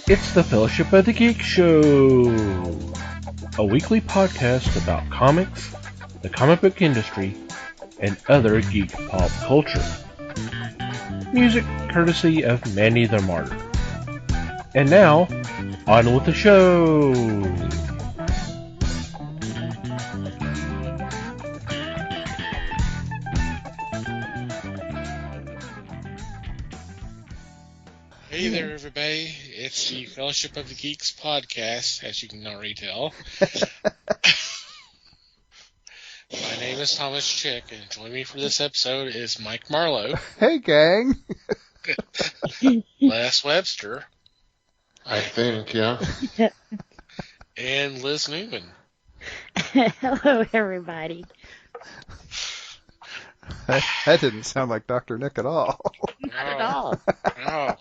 It's the Fellowship of the Geek Show, a weekly podcast about comics, the comic book industry, and other geek pop culture. Music courtesy of Manny the Martyr. And now, on with the show! Hey there, everybody. It's the Fellowship of the Geeks podcast, as you can already tell. My name is Thomas Chick, and joining me for this episode is Mike Marlowe. Hey, gang. Les Webster. I think, yeah. And Liz Newman. Hello, everybody. That didn't sound like Dr. Nick at all. Not at all. No.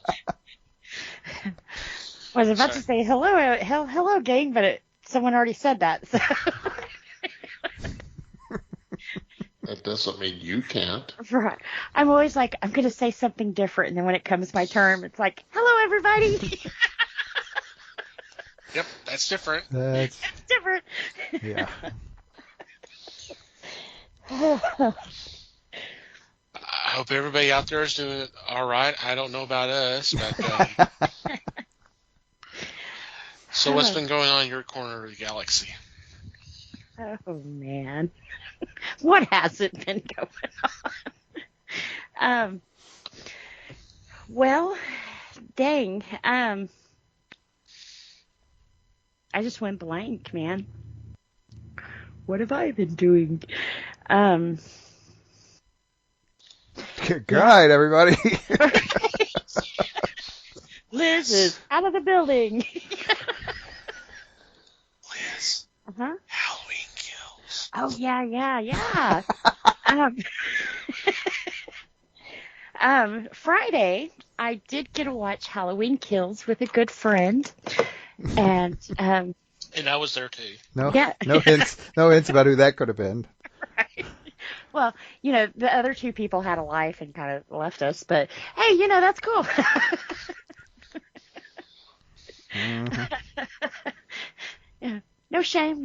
I was about to say hello, gang, but someone already said that. So. That doesn't mean you can't. Right. I'm always like, I'm going to say something different, and then when it comes my turn, it's like, hello, everybody. Yep, that's different. It's different. Yeah. I hope everybody out there is doing it all right. I don't know about us, but so what's been going on in your corner of the galaxy? Oh, man. What hasn't been going on? Well, dang. I just went blank, man. What have I been doing? Good night, everybody. Liz is out of the building. Liz. Uh-huh. Halloween Kills. Oh, yeah. Friday, I did get to watch Halloween Kills with a good friend. And I was there, too. No Yeah. hints about who that could have been. Right. Well, the other two people had a life and kind of left us, but hey, that's cool. Mm-hmm. Yeah. No shame.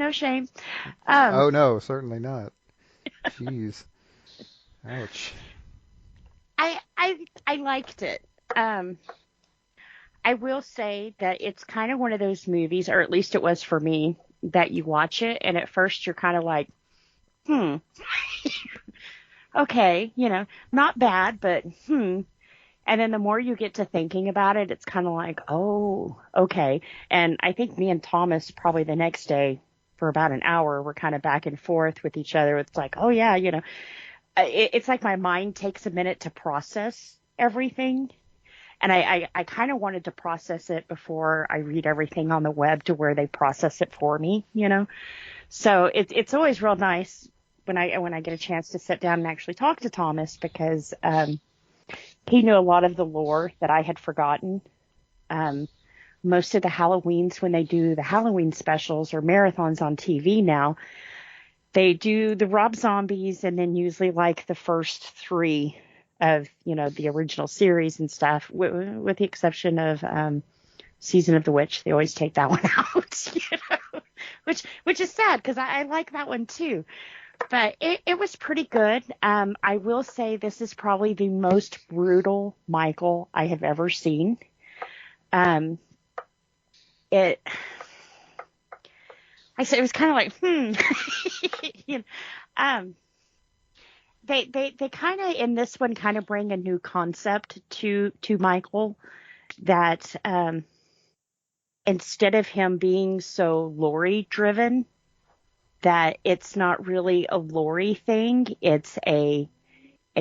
Oh, no, certainly not. Jeez. Ouch. I liked it. I will say that it's kind of one of those movies, or at least it was for me, that you watch it and at first you're kind of like, okay, not bad, but And then the more you get to thinking about it, it's kind of like, oh, okay. And I think me and Thomas probably the next day for about an hour, we're kind of back and forth with each other. It's like, oh yeah, it's like my mind takes a minute to process everything. And I kind of wanted to process it before I read everything on the web to where they process it for me, So it's always real nice when I get a chance to sit down and actually talk to Thomas, because he knew a lot of the lore that I had forgotten. Most of the Halloweens, when they do the Halloween specials or marathons on TV now, they do the Rob Zombies and then usually like the first three of, the original series and stuff, with the exception of Season of the Witch. They always take that one out, which is sad because I like that one too. But it was pretty good. I will say this is probably the most brutal Michael I have ever seen. It was kind of like, They kind of, in this one, kind of bring a new concept to Michael, that instead of him being so Lori driven, that it's not really a Lori thing, it's a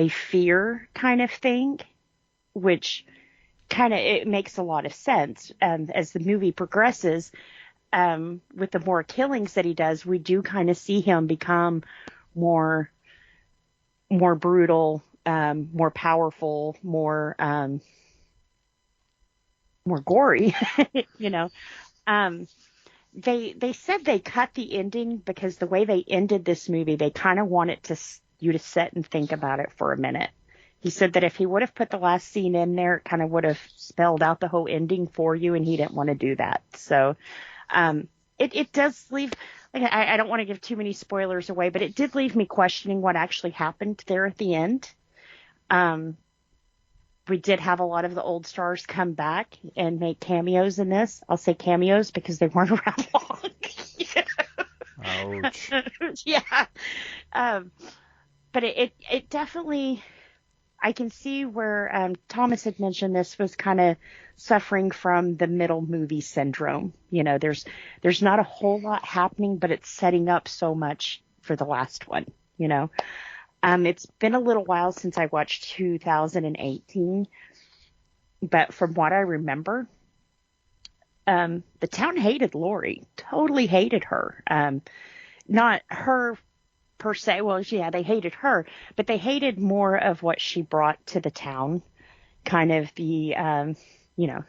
fear kind of thing, which kind of, it makes a lot of sense. As the movie progresses, with the more killings that he does, we do kind of see him become more brutal, more powerful, more gory, They said they cut the ending because the way they ended this movie, they kind of wanted you to sit and think about it for a minute, He said that if he would have put the last scene in there, it kind of would have spelled out the whole ending for you, and he didn't want to do that. So it does leave, like, I don't want to give too many spoilers away, but it did leave me questioning what actually happened there at the end. We did have a lot of the old stars come back and make cameos in this. I'll say cameos because they weren't around long. Ouch. Yeah. But it definitely, I can see where Thomas had mentioned this was kind of suffering from the middle movie syndrome. You know, there's not a whole lot happening, but it's setting up so much for the last one, you know. It's been a little while since I watched 2018, but from what I remember, the town hated Lori, totally hated her. Not her per se. Well, yeah, they hated her, but they hated more of what she brought to the town. Kind of the, you know,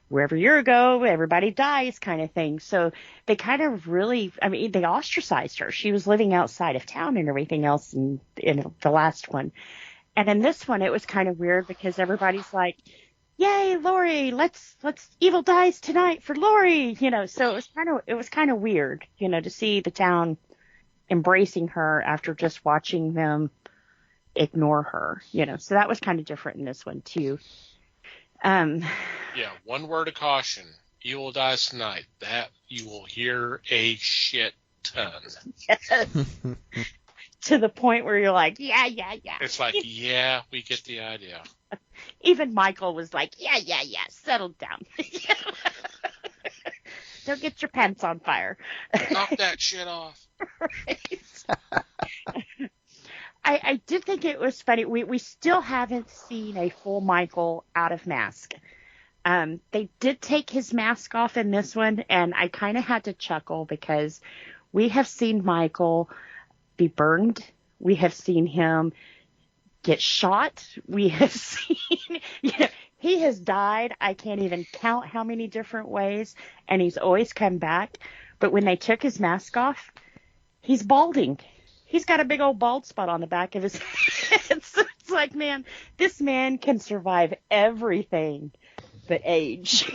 wherever you go, everybody dies kind of thing. So they kind of really, I mean, they ostracized her. She was living outside of town and everything else in the last one. And in this one, it was kind of weird because everybody's like, yay, Lori, let's evil dies tonight for Lori, you know. So it was kind of weird, you know, to see the town embracing her after just watching them ignore her, you know. So that was kind of different in this one too. Yeah, one word of caution. Evil dies tonight. That you will hear a shit ton. Yes. To the point where you're like, yeah. It's like, yeah, we get the idea. Even Michael was like, yeah, settle down. Don't get your pants on fire. Knock that shit off. Right. I did think it was funny. We still haven't seen a full Michael out of mask. They did take his mask off in this one, and I kind of had to chuckle because we have seen Michael be burned. We have seen him get shot. We have seen, you know, he has died. I can't even count how many different ways, and he's always come back. But when they took his mask off, he's balding. He's got a big old bald spot on the back of his head. So it's like, man, this man can survive everything but age.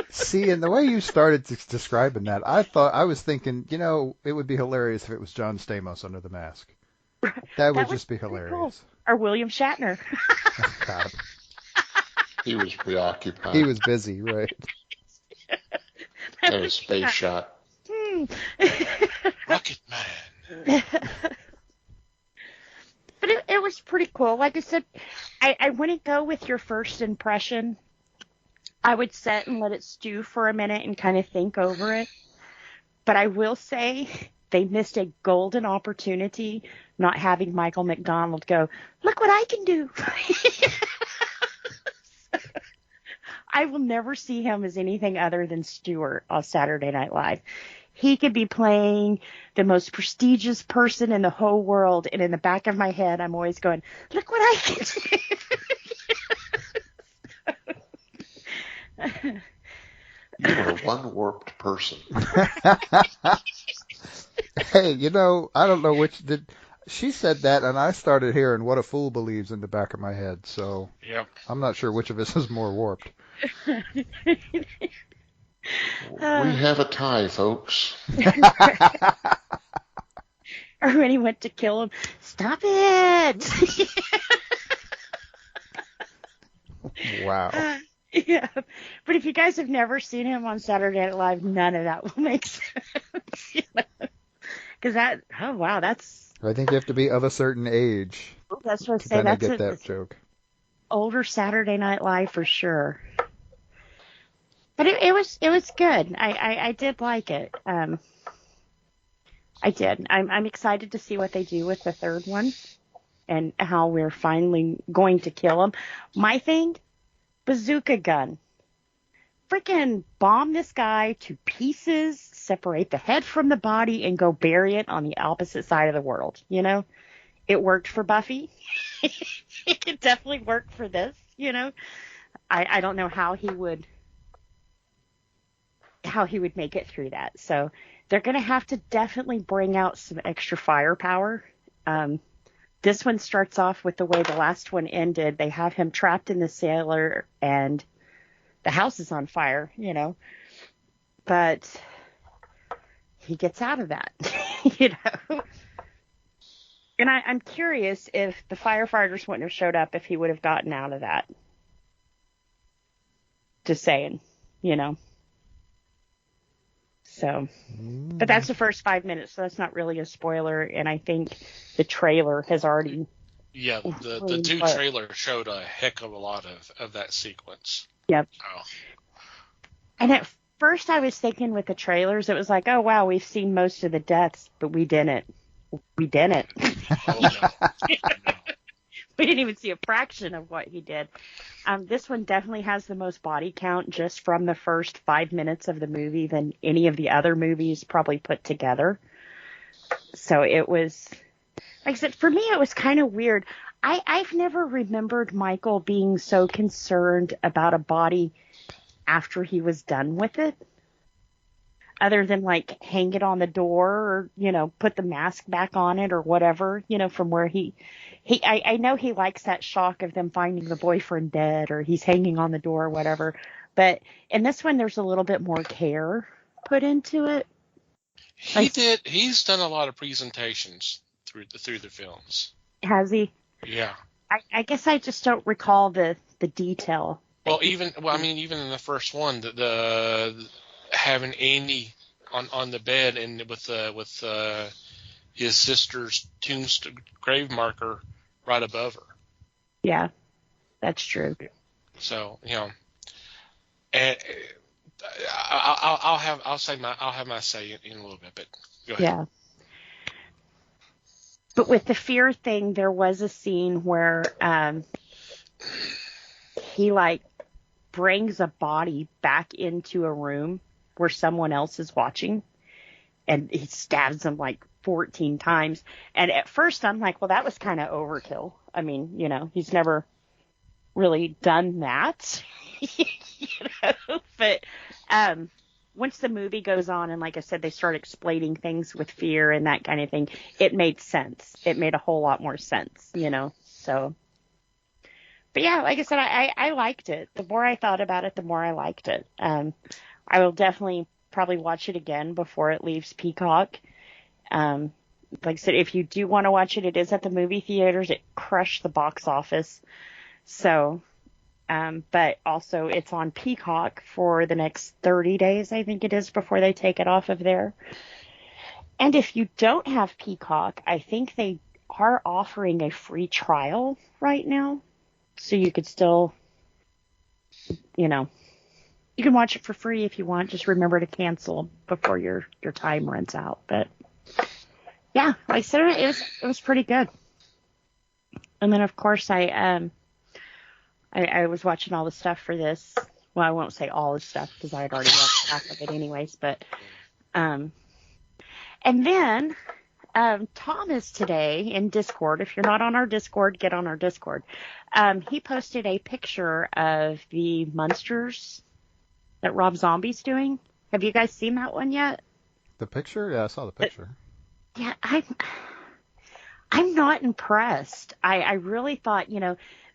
See, and the way you started describing that, I was thinking, you know, it would be hilarious if it was John Stamos under the mask. That would just be hilarious. Cool. Or William Shatner. Oh, God. He was preoccupied. He was busy, right? Had a space shot. Rocket Man. But it was pretty cool. Like I said, I wouldn't go with your first impression. I would sit and let it stew for a minute and kind of think over it. But I will say they missed a golden opportunity not having Michael McDonald go, look what I can do. I will never see him as anything other than Stewart on Saturday Night Live. He could be playing the most prestigious person in the whole world, and in the back of my head, I'm always going, look what I can do. You are one warped person. Hey, you know, I don't know which did. She said that, and I started hearing "What a Fool Believes" in the back of my head. So yep. I'm not sure which of us is more warped. We have a tie, folks. Or when he went to kill him, stop it! Wow. Yeah, but if you guys have never seen him on Saturday Night Live, none of that will make sense. Because that, oh wow, that's. I think you have to be of a certain age. That's what I to say. That's get that joke. Older Saturday Night Live for sure. But it was good. I did like it. I did. I'm excited to see what they do with the third one and how we're finally going to kill him. My thing, bazooka gun. Freaking bomb this guy to pieces, separate the head from the body, and go bury it on the opposite side of the world. You know, it worked for Buffy. It could definitely work for this. You know, I don't know how he would make it through that. So they're going to have to definitely bring out some extra firepower. This one starts off with the way the last one ended. They have him trapped in the cellar and the house is on fire, but he gets out of that, And I'm curious if the firefighters wouldn't have showed up if he would have gotten out of that. Just saying, So, but that's the first 5 minutes, so that's not really a spoiler. And I think the trailer has already. Yeah, the two trailers showed a heck of a lot of that sequence. Yep. Oh. And at first I was thinking with the trailers, it was like, oh, wow, we've seen most of the deaths, but we didn't. We didn't. Oh, no. We didn't even see a fraction of what he did. This one definitely has the most body count just from the first 5 minutes of the movie than any of the other movies probably put together. So it was, like I said, for me, it was kind of weird. I've never remembered Michael being so concerned about a body after he was done with it. Other than like hang it on the door or, put the mask back on it or whatever, from where I know he likes that shock of them finding the boyfriend dead or he's hanging on the door or whatever. But in this one, there's a little bit more care put into it. He's done a lot of presentations through the films. Has he? Yeah. I guess I just don't recall the detail. Well, even in the first one, the having Andy on the bed and with his sister's tombstone grave marker right above her. Yeah, that's true. So and I'll have my say in a little bit, but go ahead. Yeah. But with the fear thing, there was a scene where he brings a body back into a room where someone else is watching, and he stabs him 14 times. And at first I'm like, well, that was kind of overkill. I mean, he's never really done that, but once the movie goes on and like I said, they start explaining things with fear and that kind of thing, it made sense. It made a whole lot more sense, so. But yeah, like I said, I liked it. The more I thought about it, the more I liked it. I will definitely probably watch it again before it leaves Peacock. Like I said, if you do want to watch it, it is at the movie theaters. It crushed the box office. So, but also it's on Peacock for the next 30 days, I think it is, before they take it off of there. And if you don't have Peacock, I think they are offering a free trial right now. So you could still, you can watch it for free if you want. Just remember to cancel before your time runs out. But yeah, like I said, it was pretty good. And then of course I was watching all the stuff for this. Well, I won't say all the stuff because I had already watched half of it anyways. But and then Thomas today in Discord. If you're not on our Discord, get on our Discord. He posted a picture of the Munsters that Rob Zombie's doing. Have you guys seen that one yet? The picture? Yeah, I saw the picture. Yeah, I'm not impressed. I really thought,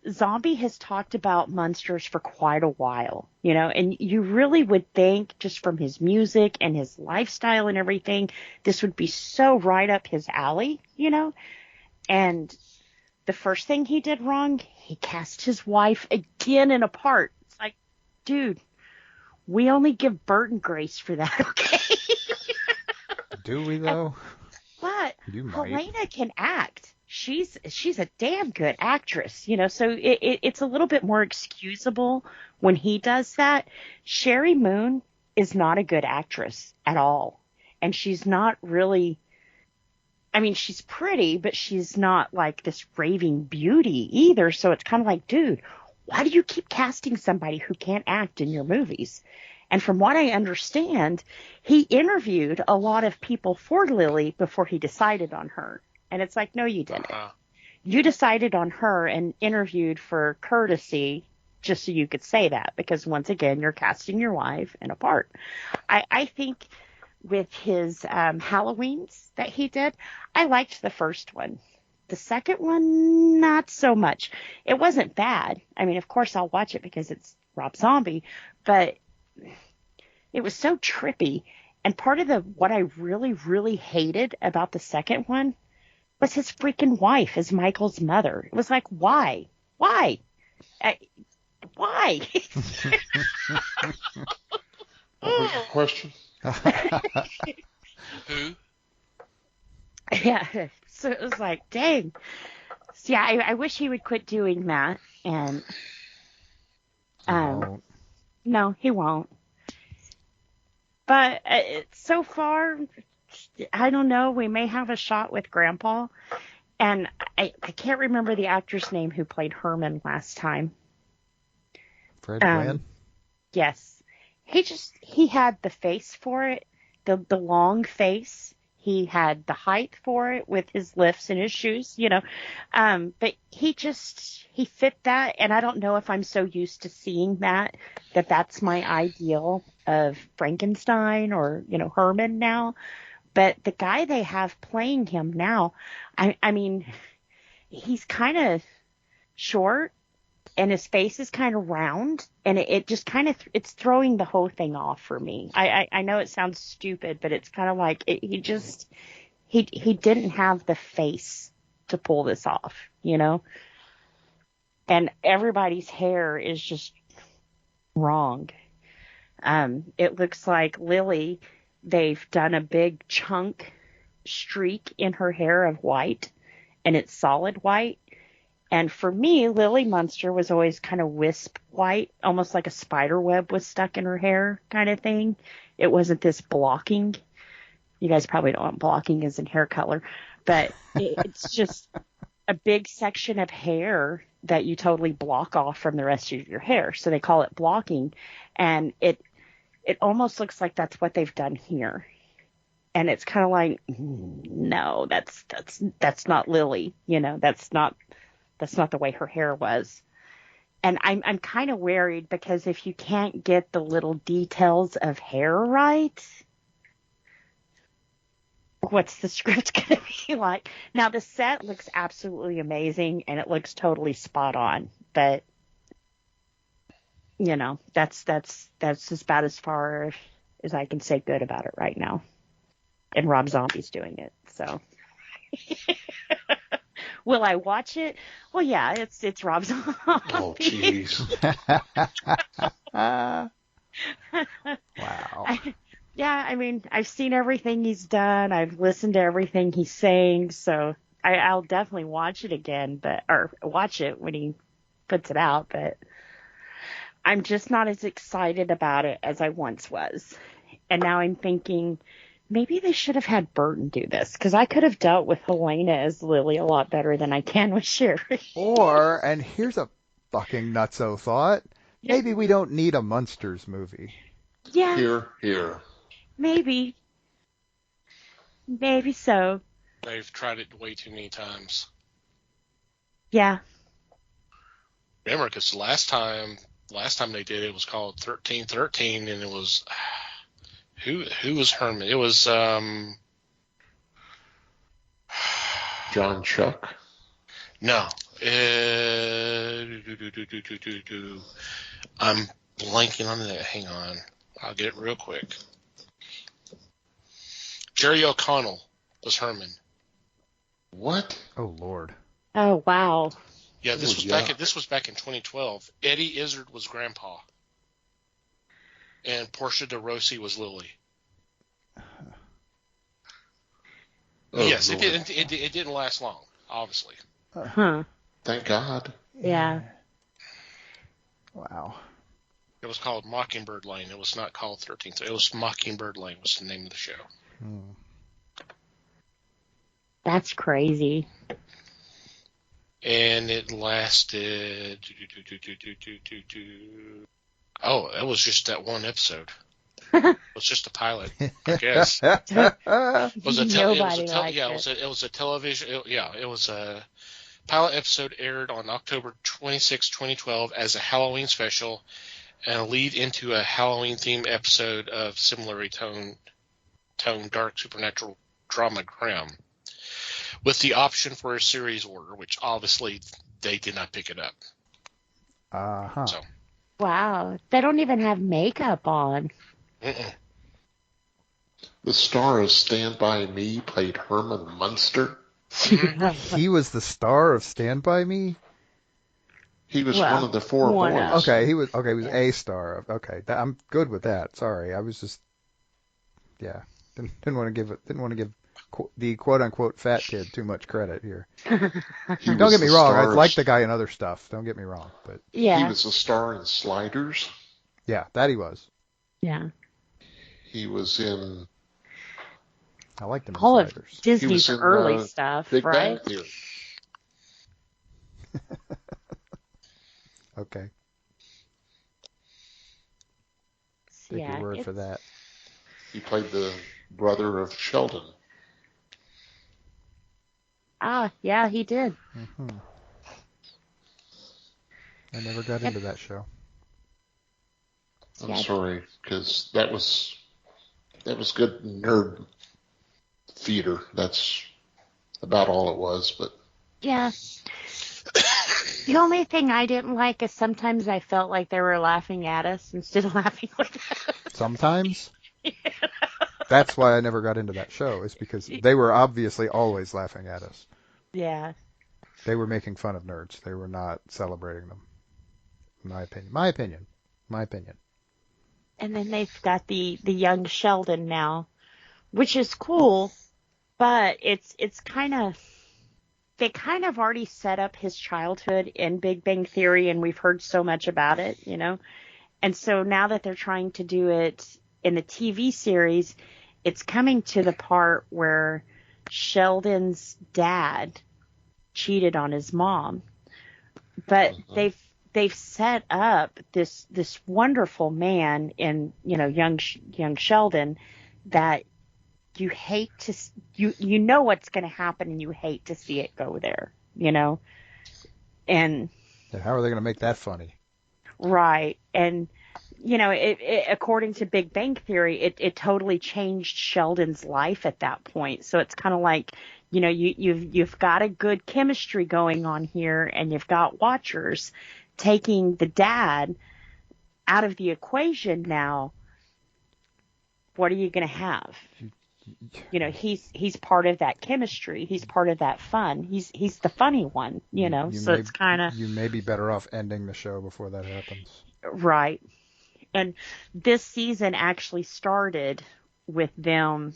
Zombie has talked about Munsters for quite a while, and you really would think just from his music and his lifestyle and everything, this would be so right up his alley, and the first thing he did wrong, he cast his wife again in a part. It's like, dude, we only give Burton grace for that, okay? Do we, though? But You might. Helena can act. She's a damn good actress, so it's a little bit more excusable when he does that. Sherry Moon is not a good actress at all. And she's not really, she's pretty, but she's not like this raving beauty either. So it's kind of like, dude, why do you keep casting somebody who can't act in your movies? And from what I understand, he interviewed a lot of people for Lily before he decided on her. And it's like, no, you didn't. You decided on her and interviewed for courtesy just so you could say that. Because once again, you're casting your wife in a part. I think with his Halloweens that he did, I liked the first one. The second one, not so much. It wasn't bad. I mean, of course I'll watch it because it's Rob Zombie, but it was so trippy. And part of what I really, really hated about the second one was his freaking wife as Michael's mother. It was like, why? Why? Why? What was your question? Who? Yeah. So it was like, dang. So yeah, I wish he would quit doing that. And Won't. no, he won't. But so far, I don't know. We may have a shot with Grandpa. And I can't remember the actor's name who played Herman last time. Fred Gwynn? Yes. He had the face for it, the long face. He had the height for it with his lifts and his shoes, but he fit that. And I don't know if I'm so used to seeing that's my ideal of Frankenstein or, Herman now. But the guy they have playing him now, I mean, he's kind of short and his face is kind of round, and it just kind of it's throwing the whole thing off for me. I know it sounds stupid, but it's kind of like he didn't have the face to pull this off, And everybody's hair is just wrong. It looks like Lily, they've done a big chunk streak in her hair of white, and it's solid white. And for me, Lily Munster was always kind of wisp white, almost like a spider web was stuck in her hair kind of thing. It wasn't this blocking. You guys probably don't know what blocking is in hair color, but it's just a big section of hair that you totally block off from the rest of your hair. So they call it blocking. And it almost looks like that's what they've done here. And it's kind of like, no, that's not Lily. That's not the way her hair was. And I'm kind of worried because if you can't get the little details of hair right, what's the script going to be like? Now, the set looks absolutely amazing and it looks totally spot on. But, that's as about as far as I can say good about it right now. And Rob Zombie's doing it, so. Will I watch it? Well, yeah, it's Rob Zombie. Oh, jeez. Wow. I mean, I've seen everything he's done. I've listened to everything he's saying, so I'll definitely watch it again, or watch it when he puts it out, but I'm just not as excited about it as I once was. And now I'm thinking, maybe they should have had Burton do this, because I could have dealt with Helena as Lily a lot better than I can with Sherry. And here's a fucking nutso thought, maybe we don't need a Munsters movie. Yeah. Here. Maybe so. They've tried it way too many times. Yeah. Remember, because last time they did it was called 1313, and it was who was Herman? It was John Chuck. No. I'm blanking on that. Hang on. I'll get it real quick. Jerry O'Connell was Herman. What? Oh, Lord. Oh, wow. Yeah, this was back in 2012. Eddie Izzard was Grandpa. And Portia de Rossi was Lily. Oh, yes, Lord. it didn't last long, obviously. Huh. Thank God. Yeah. Wow. It was called Mockingbird Lane. It was not called 13th. It was Mockingbird Lane was the name of the show. That's crazy. And it lasted... Oh, it was just that one episode. It was just a pilot, I guess. It was a television. It was a pilot episode aired on October 26, 2012 as a Halloween special and a lead into a Halloween-themed episode of similarly toned dark supernatural drama crime. with the option for a series order, which obviously they did not pick it up. Uh-huh. So, Wow. They don't even have makeup on. The star of Stand By Me played Herman Munster. He was the star of Stand By Me? He was Well, one of the four one boys. of. Okay, he was a star. Okay, I'm good with that. Sorry, I was just didn't want to give the quote unquote fat kid too much credit here. He Don't was get me the wrong, I star of- like the guy in other stuff. Don't get me wrong, but He Yeah. was the star in Sliders. yeah, that he was. Yeah. He was in I liked him in All of Sliders. Disney's in, early stuff, Big right? Bang Theory. Okay, take Yeah. your word for it's- that. He played the brother of Sheldon. Ah, yeah, he did. hmm I never got into that show. I'm Yeah. sorry, because that was good nerd theater. That's about all it was. But Yeah. The only thing I didn't like is sometimes I felt like they were laughing at us instead of laughing with us. Sometimes. That's why I never got into that show, is because they were obviously always laughing at us. Yeah. They were making fun of nerds. They were not celebrating them. My opinion. My opinion. My opinion. And then they've got the young Sheldon now, which is cool, but it's kind of they kind of already set up his childhood in Big Bang Theory, and we've heard so much about it, you know. And so now that they're trying to do it in the TV series, it's coming to the part where Sheldon's dad cheated on his mom. But they've set up this wonderful man in, you know, young Sheldon that you hate to you know what's going to happen, and you hate to see it go there, you know. And Yeah, how are they going to make that funny? right, and you know, it according to Big Bang Theory, it totally changed Sheldon's life at that point. So it's kind of like, you know, you've got a good chemistry going on here, and you've got watchers taking the dad out of the equation now. What are you going to have? You know, he's part of that chemistry. He's part of that fun. He's the funny one, you know. So it's kind of you may be better off ending the show before that happens. right. And this season actually started with them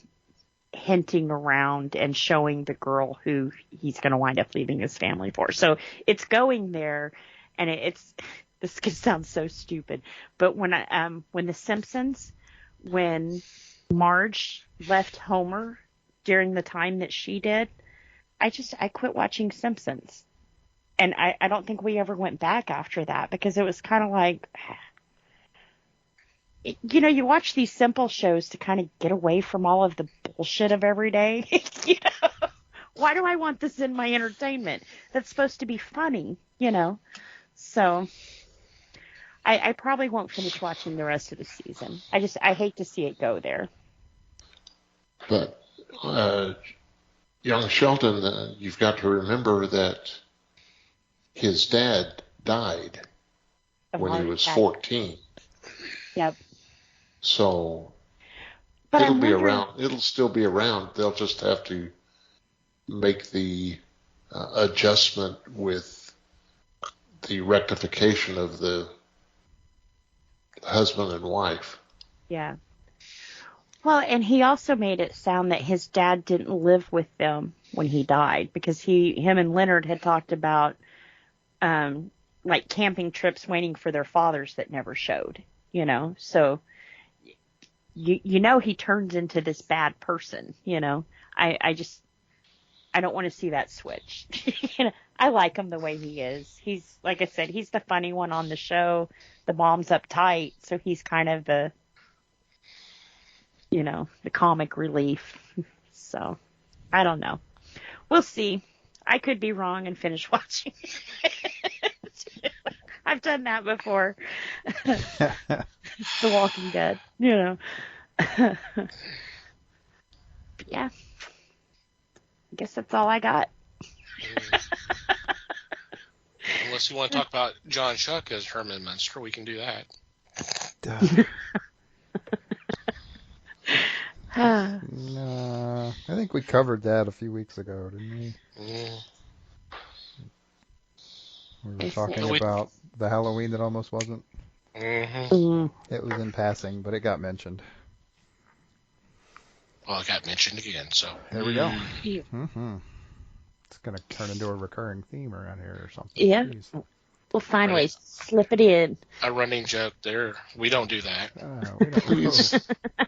hinting around and showing the girl who he's going to wind up leaving his family for. So it's going there, and it's this could sound so stupid, but when The Simpsons, when Marge left Homer during the time that she did, I quit watching Simpsons. And I don't think we ever went back after that, because it was kind of like, you know, you watch these simple shows to kind of get away from all of the bullshit of every day. You know, why do I want this in my entertainment? That's supposed to be funny, you know? So I probably won't finish watching the rest of the season. I hate to see it go there. But young Sheldon, you've got to remember that his dad died when he was 14. Yep. So But it'll I'm be wondering, around. It'll still be around. They'll just have to make the adjustment with the rectification of the husband and wife. yeah. Well, and he also made it sound that his dad didn't live with them when he died, because him and Leonard had talked about like camping trips waiting for their fathers that never showed, you know. So you know, he turns into this bad person, you know. I don't want to see that switch. You know, I like him the way he is. He's, like I said, he's the funny one on the show. The mom's uptight, so he's kind of the, you know, the comic relief. So, I don't know. We'll see. I could be wrong and finish watching. I've done that before. The Walking Dead, you know. Yeah. I guess that's all I got. Unless you want to talk about John Shuck as Herman Munster, we can do that. No, I think we covered that a few weeks ago, didn't we? We were talking about the Halloween that almost wasn't. Mm-hmm. It was in passing, but it got mentioned. Well, it got mentioned again, so. There we go. Mm-hmm. It's going to turn into a recurring theme around here or something. Yeah. Jeez. We'll find ways to slip it in. A running joke there. We don't do that. We don't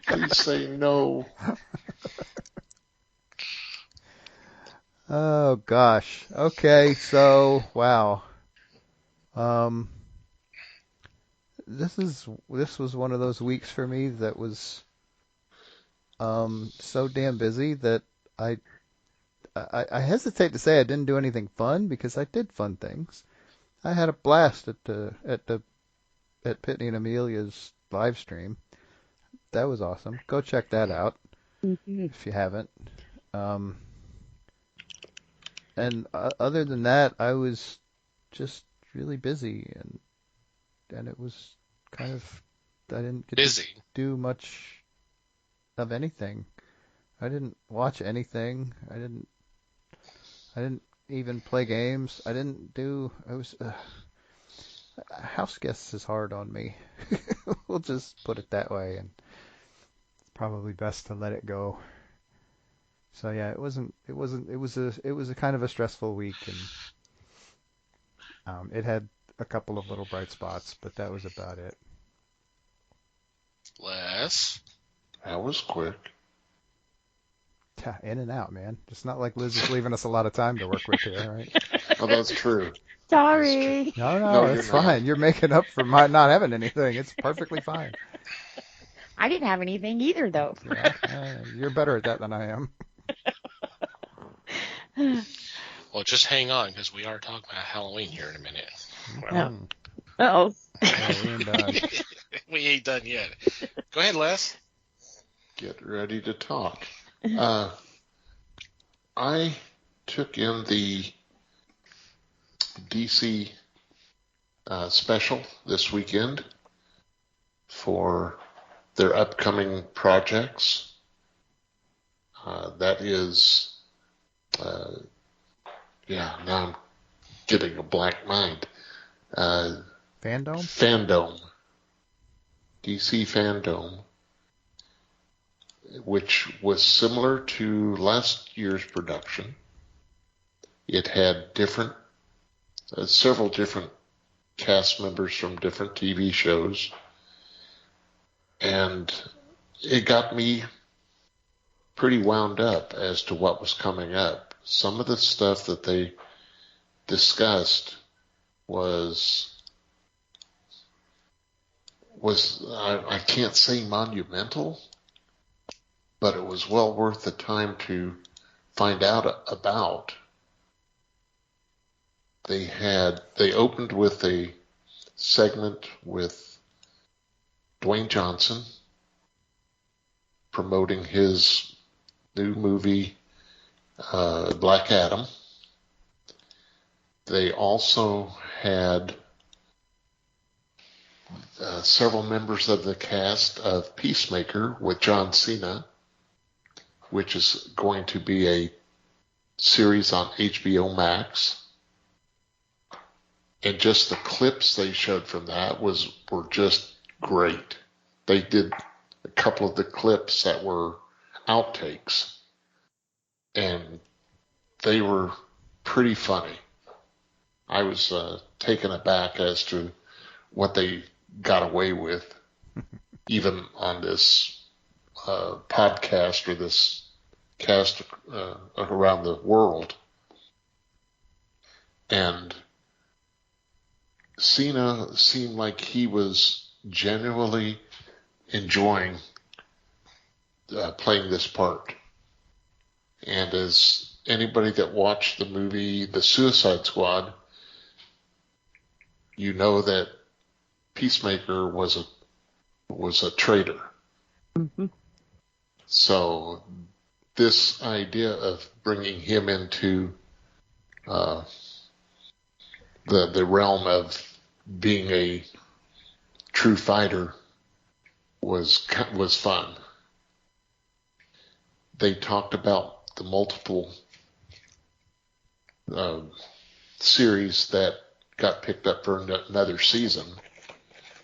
Please say no. Oh, gosh. Okay, so, wow. This was one of those weeks for me that was so damn busy that I hesitate to say I didn't do anything fun because I did fun things. I had a blast at Pitney and Amelia's live stream. That was awesome. Go check that out if you haven't. And other than that, I was just really busy and it was kind of I didn't get busy to do much of anything. I didn't watch anything. I didn't even play games. I was house guests is hard on me. We'll just put it that way, and it's probably best to let it go. So yeah, it was a kind of a stressful week, and it had a couple of little bright spots, but that was about it. Les? That was quick. Yeah, in and out, man. It's not like Liz is leaving us a lot of time to work with here, right? Oh, that's true. Sorry. No, it's fine. You're making up for my not having anything. It's perfectly fine. I didn't have anything either, though. Yeah, you're better at that than I am. Well, just hang on, because we are talking about Halloween here in a minute. Well, uh-oh. Yeah, we ain't done. We ain't done yet. Go ahead, Les. Get ready to talk. I took in the DC special this weekend for their upcoming projects. That is, now I'm getting a blank mind. Fandom. DC Fandom, which was similar to last year's production. It had several different cast members from different TV shows, and it got me pretty wound up as to what was coming up. Some of the stuff that they discussed was I can't say monumental, but it was well worth the time to find out about. They opened with a segment with Dwayne Johnson promoting his new movie, Black Adam. They also had several members of the cast of Peacemaker with John Cena, which is going to be a series on HBO Max. And just the clips they showed from that were just great. They did a couple of the clips that were outtakes, and they were pretty funny. I was taken aback as to what they got away with, even on this podcast or this cast around the world. And Cena seemed like he was genuinely enjoying playing this part. And as anybody that watched the movie The Suicide Squad, you know that Peacemaker was a traitor. Mm-hmm. So this idea of bringing him into the realm of being a true fighter was fun. They talked about the multiple series that got picked up for another season.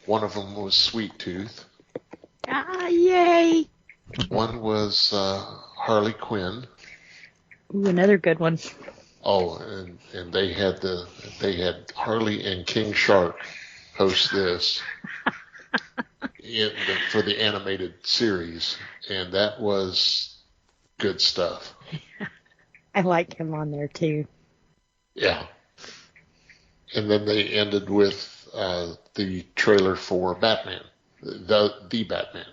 One of them was Sweet Tooth. Ah, yay! One was Harley Quinn. Ooh, another good one. Oh, and they had Harley and King Shark host this for the animated series, and that was good stuff. I like him on there too. Yeah. And then they ended with the trailer for Batman, the Batman.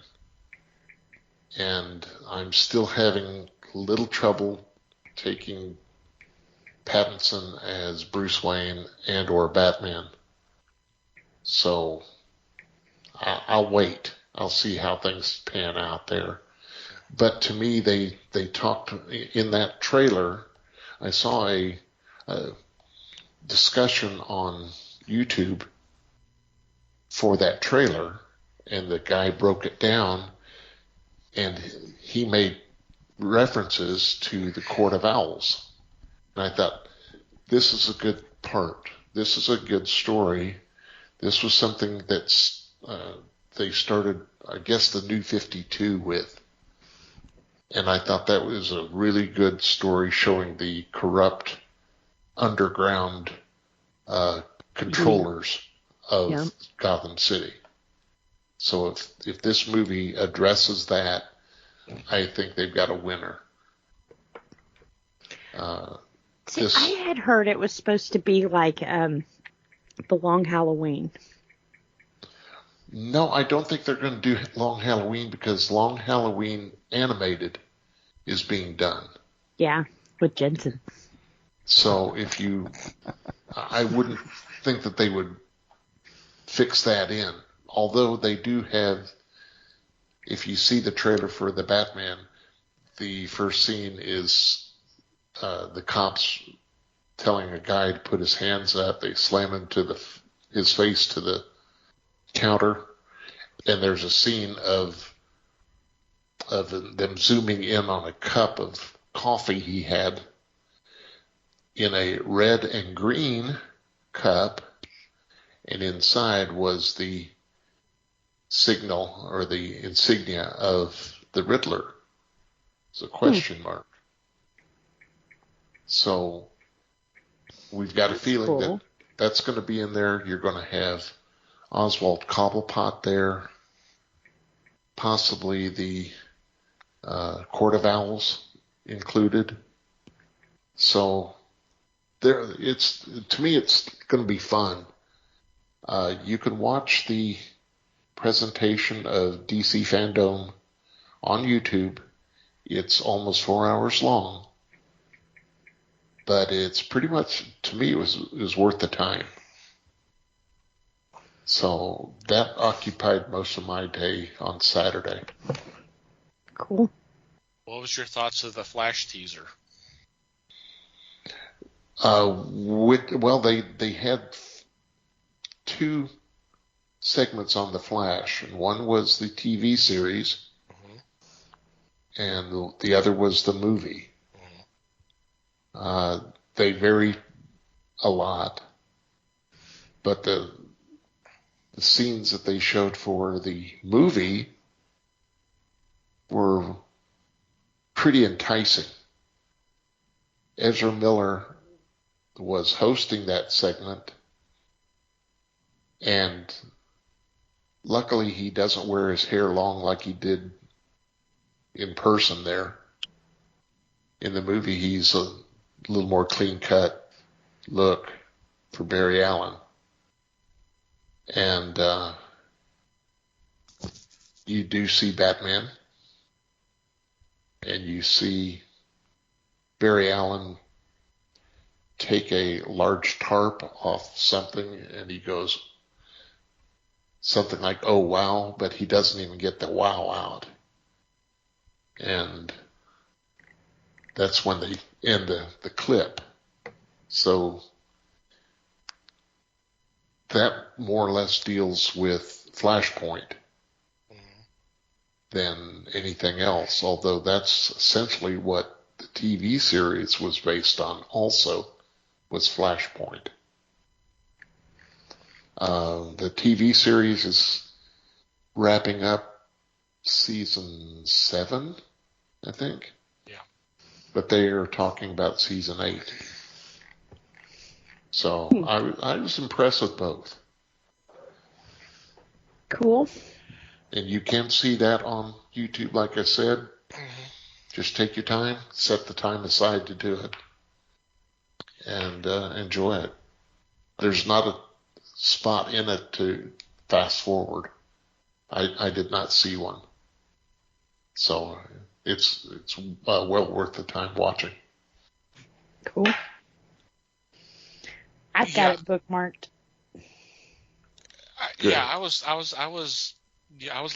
And I'm still having little trouble taking Pattinson as Bruce Wayne and or Batman. So I'll wait. I'll see how things pan out there. But to me, they talked in that trailer. I saw a discussion on YouTube for that trailer, and the guy broke it down, and he made references to the Court of Owls. And I thought, this is a good part. This is a good story. This was something that's they started, I guess, the New 52 with. And I thought that was a really good story showing the corrupt underground controllers of Gotham City. So if this movie addresses that, I think they've got a winner. See, I had heard it was supposed to be like the Long Halloween. No, I don't think they're going to do Long Halloween because Long Halloween animated is being done. Yeah, with Jensen. So I wouldn't think that they would fix that in. Although they do have, if you see the trailer for the Batman, the first scene is the cops telling a guy to put his hands up. They slam him to his face to the counter, and there's a scene of them zooming in on a cup of coffee he had in a red and green cup, and inside was the signal or the insignia of the Riddler. It's a question mark. So we've got a feeling that that's going to be in there. You're going to have Oswald Cobblepot there, possibly the Court of Owls included. So to me, it's going to be fun. You can watch the presentation of DC Fandom on YouTube. It's almost 4 hours long, but it's pretty much, to me, it was worth the time. So that occupied most of my day on Saturday. Cool. What was your thoughts of the Flash teaser? Well, they had two segments on the Flash, and one was the TV series, and the other was the movie. They vary a lot, but the scenes that they showed for the movie were pretty enticing. Ezra Miller was hosting that segment, and luckily he doesn't wear his hair long like he did in person there. In the movie, he's a little more clean-cut look for Barry Allen. And you do see Batman, and you see Barry Allen take a large tarp off something, and he goes something like, "Oh, wow," but he doesn't even get the wow out. And that's when they end the clip. So that more or less deals with Flashpoint than anything else, although that's essentially what the TV series was based on also, was Flashpoint. The TV series is wrapping up season 7, I think. Yeah. But they are talking about season 8. So I was impressed with both. Cool. And you can see that on YouTube, like I said. Just take your time, set the time aside to do it, and enjoy it. There's not a spot in it to fast forward. I did not see one. So it's well worth the time watching. Cool. I've got it bookmarked. I was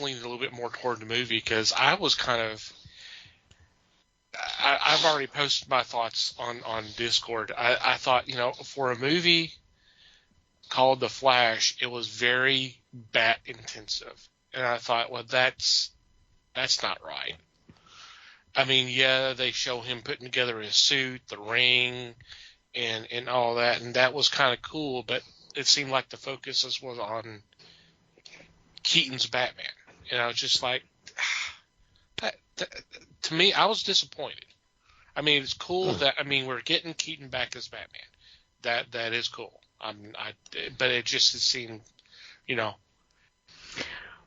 leaning a little bit more toward the movie because I was kind of. I've already posted my thoughts on Discord. I thought, for a movie called The Flash, it was very bat intensive, and I thought, well, that's not right. I mean, yeah, they show him putting together his suit, the ring, and all that, and that was kind of cool, but it seemed like the focus was on Keaton's Batman, and I was just like, to me, I was disappointed. I mean, it's cool that we're getting Keaton back as Batman. That is cool. But it just seemed,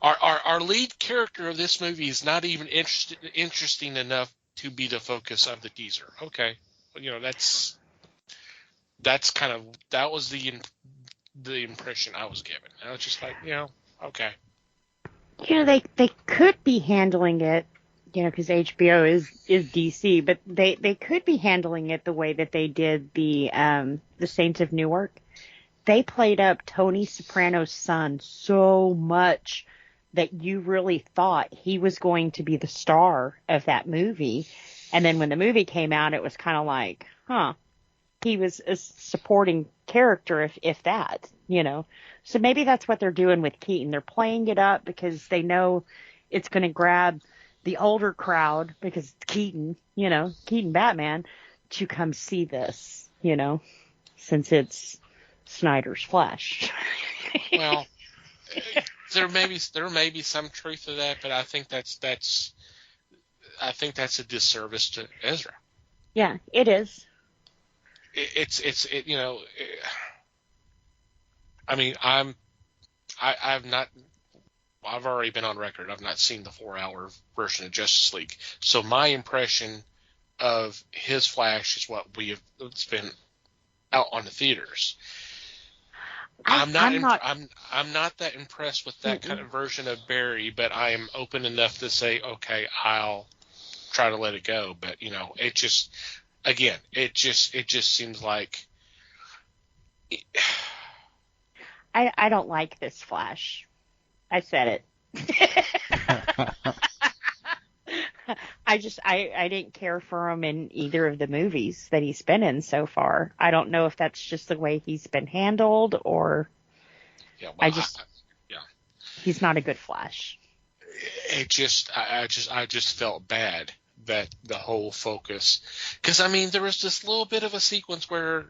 our lead character of this movie is not even interesting enough to be the focus of the teaser. Okay, that was the impression I was given. I was just like, okay. They could be handling it, because HBO is DC, but they could be handling it the way that they did the Saints of Newark. They played up Tony Soprano's son so much that you really thought he was going to be the star of that movie. And then when the movie came out, it was kind of like, he was a supporting character, if that, So maybe that's what they're doing with Keaton. They're playing it up because they know it's going to grab the older crowd because it's Keaton, Keaton Batman, to come see this, since it's Snyder's Flash. Well, there may be some truth to that, but I think that's a disservice to Ezra. Yeah, it is. I've already been on record. I've not seen the 4-hour version of Justice League. So my impression of his Flash is what it's been out on the theaters. I'm not that impressed with that kind of version of Barry, but I am open enough to say, okay, I'll try to let it go. But it just seems like I don't like this Flash. I said it. I didn't care for him in either of the movies that he's been in so far. I don't know if that's just the way he's been handled or he's not a good Flash. I just felt bad that the whole focus, because there was this little bit of a sequence where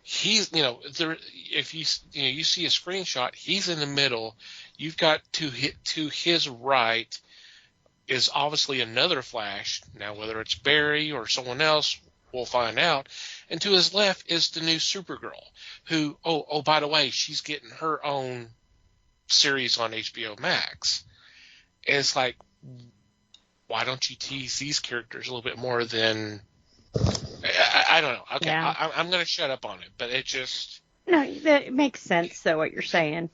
he's, if you see a screenshot, he's in the middle. You've got to his right is obviously another Flash. Now, whether it's Barry or someone else, we'll find out. And to his left is the new Supergirl, who, by the way, she's getting her own series on HBO Max. And it's like, why don't you tease these characters a little bit more than... I don't know. Okay, yeah. I'm going to shut up on it, but it just... No, that makes sense, though, what you're saying.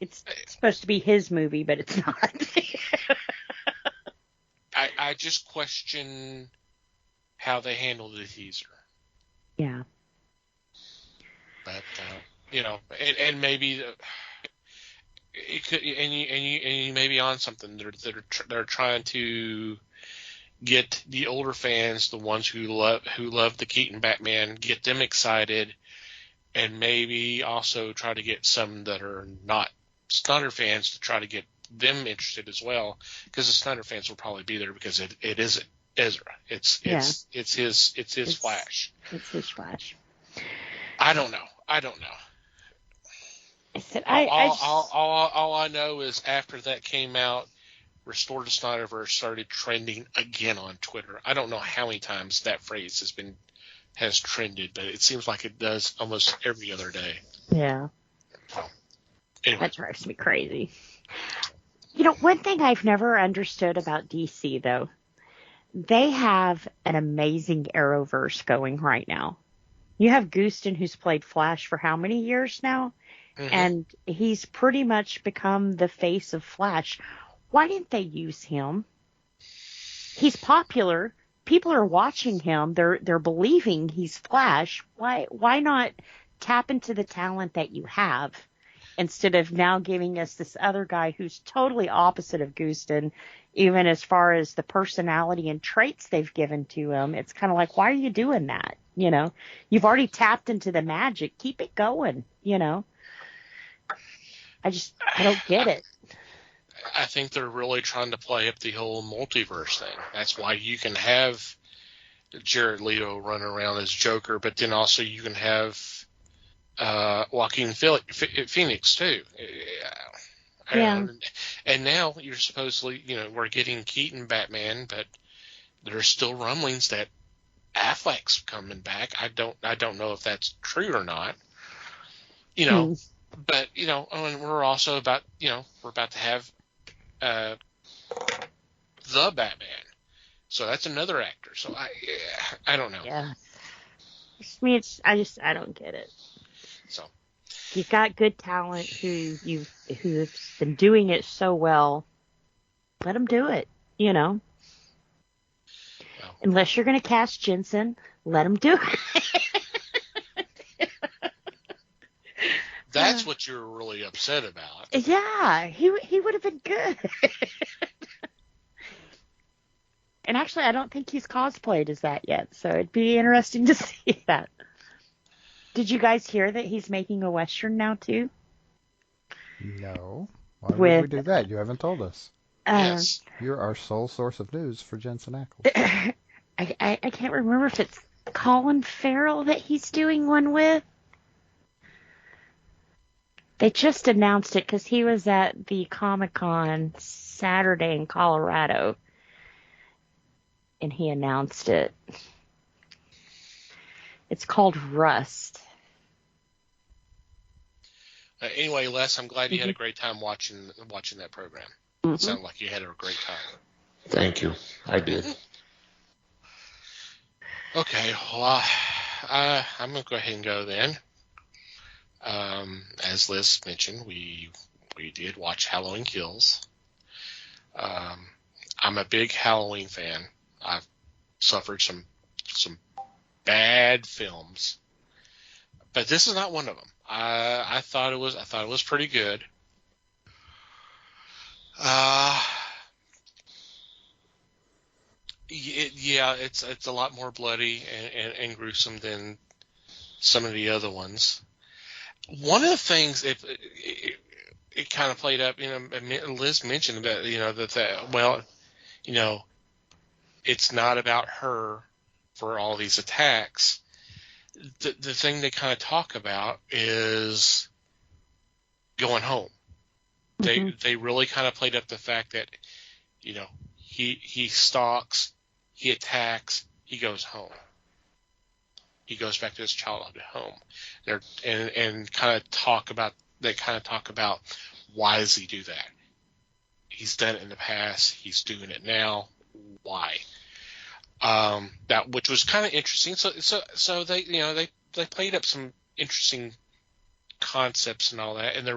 It's supposed to be his movie, but it's not. I just question how they handled the teaser. Yeah. But and maybe it could, and you may be on something. They're trying to get the older fans, the ones who love the Keaton Batman, get them excited, and maybe also try to get some that are not Snyder fans to try to get them interested as well, because the Snyder fans will probably be there because it isn't Ezra. It's his Flash. It's his Flash. I don't know. All I know is after that came out, Restore the Snyderverse started trending again on Twitter. I don't know how many times that phrase has trended, but it seems like it does almost every other day. Yeah. Anyway. That drives me crazy. You know, one thing I've never understood about DC, though, they have an amazing Arrowverse going right now. You have Gustin, who's played Flash for how many years now? Mm-hmm. And he's pretty much become the face of Flash. Why didn't they use him? He's popular. People are watching him. They're believing he's Flash. Why not tap into the talent that you have instead of now giving us this other guy who's totally opposite of Gustin, even as far as the personality and traits they've given to him? It's kind of like, why are you doing that? You know, you've already tapped into the magic. Keep it going, you know. I don't get it. I think they're really trying to play up the whole multiverse thing. That's why you can have Jared Leto run around as Joker, but then also you can have Joaquin Phoenix too. Yeah. And now you're supposedly, we're getting Keaton Batman, but there's still rumblings that Affleck's coming back. I don't know if that's true or not. But and we're also about we're about to have the Batman, so that's another actor. So I don't know. Yeah, I don't get it. So you've got good talent who's been doing it so well. Let them do it. Well, unless you're going to cast Jensen, let them do it. That's what you're really upset about. Yeah, he would have been good. And actually, I don't think he's cosplayed as that yet, so it'd be interesting to see that. Did you guys hear that he's making a Western now, too? No. Why would we do that? You haven't told us. Yes. You're our sole source of news for Jensen Ackles. I can't remember if it's Colin Farrell that he's doing one with. They just announced it because he was at the Comic-Con Saturday in Colorado, and he announced it. It's called Rust. Anyway, Les, I'm glad you had a great time watching that program. Mm-hmm. It sounded like you had a great time. Thank you. I did. Okay, well, I'm going to go ahead and go then. As Liz mentioned, we did watch Halloween Kills. I'm a big Halloween fan. I've suffered some bad films, but this is not one of them. I thought it was pretty good. It's a lot more bloody and gruesome than some of the other ones. One of the things it kind of played up, Liz mentioned about, it's not about her for all these attacks. The thing they kind of talk about is going home. Mm-hmm. They really kind of played up the fact that, he stalks, he attacks, he goes home. He goes back to his childhood home. And kind of talk about why does he do that? He's done it in the past. He's doing it now. Why? Which was kind of interesting. So they they played up some interesting concepts and all that. And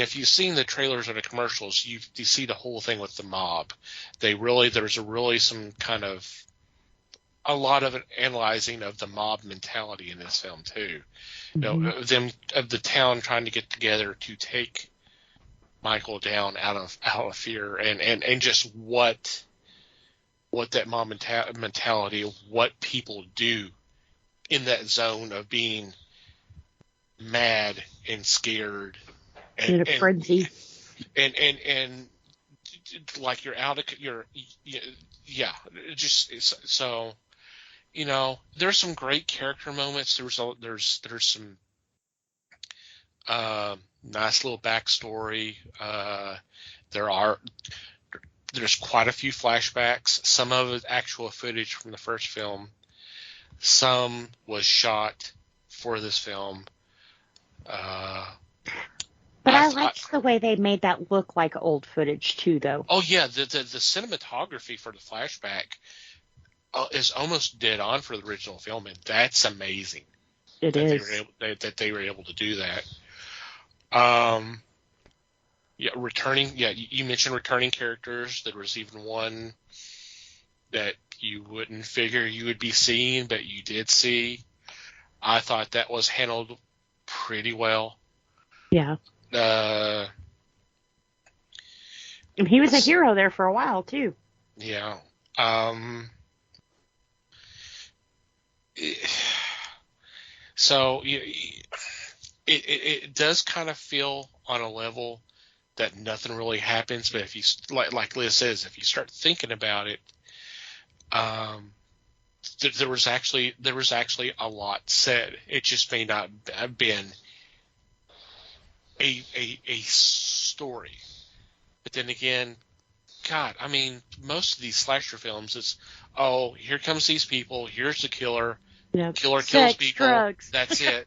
if you've seen the trailers or the commercials, you see the whole thing with the mob. There's some kind of a lot of analyzing of the mob mentality in this film too. Mm-hmm. Of the town trying to get together to take Michael down out of fear, and just what what that mob mentality of what people do in that zone of being mad and scared In a frenzy. and like you're out of yeah, just so there's some great character moments. There's some nice little backstory. There's quite a few flashbacks. Some of it actual footage from the first film. Some was shot for this film. But I liked the way they made that look like old footage too, though. Oh yeah, the cinematography for the flashback is almost dead on for the original film, and that's amazing. It is. They were able to do that. You mentioned returning characters. There was even one that you wouldn't figure you would be seeing, but you did see. I thought that was handled pretty well. Yeah. And he was a hero there for a while too. Yeah. So it does kind of feel on a level that nothing really happens, but if you like Liz says, if you start thinking about it, there was actually a lot said. It just may not have been a story. But then again, God, I mean, most of these slasher films, it's here comes these people, here's the killer, yep. Killer Sex, kills people, drugs. That's it.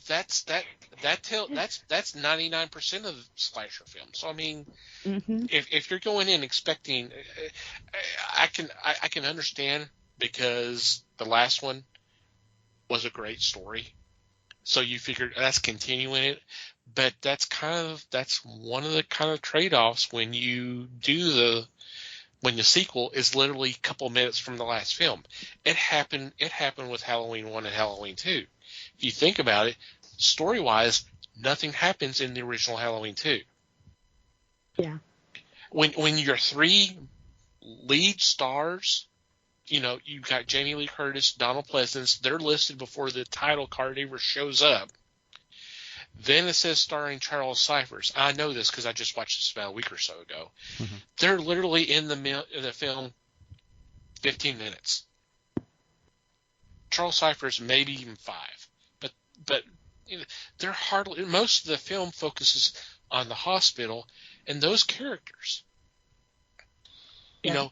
That's 99% of the slasher films. So I mean, if you're going in expecting, I can understand, because the last one was a great story, so you figured that's continuing it. But that's one of the kind of trade-offs when you do when the sequel is literally a couple minutes from the last film. It happened with Halloween 1 and Halloween 2. If you think about it, story-wise, nothing happens in the original Halloween 2. Yeah. When your three lead stars, you've got Jamie Lee Curtis, Donald Pleasance, they're listed before the title card ever shows up. Then it says starring Charles Cyphers. I know this because I just watched this about a week or so ago. Mm-hmm. They're literally in the film 15 minutes. Charles Cyphers maybe even 5, but they're hardly. Most of the film focuses on the hospital and those characters. And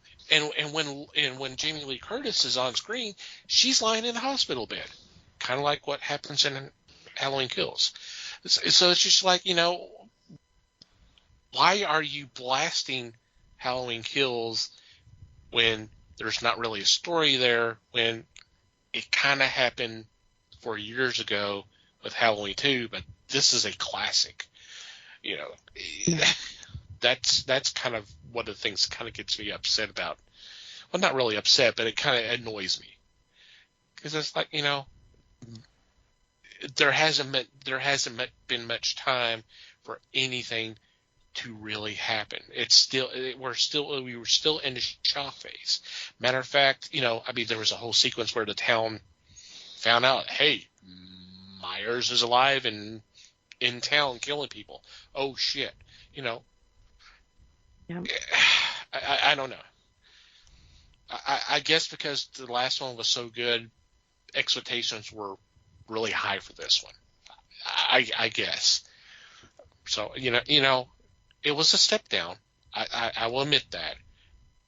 when Jamie Lee Curtis is on screen, she's lying in a hospital bed, kind of like what happens in Halloween Kills. So it's just like, why are you blasting Halloween Kills when there's not really a story there, when it kind of happened 4 years ago with Halloween 2, but this is a classic. That's kind of one of the things that kind of gets me upset about. Well, not really upset, but it kind of annoys me. Because it's like, there hasn't been much time for anything to really happen. We were still in the shock phase. Matter of fact, there was a whole sequence where the town found out, hey, Myers is alive and in town killing people. Oh shit, Yeah. I don't know. I guess because the last one was so good, expectations were really high for this one. I guess. So it was a step down. I will admit that,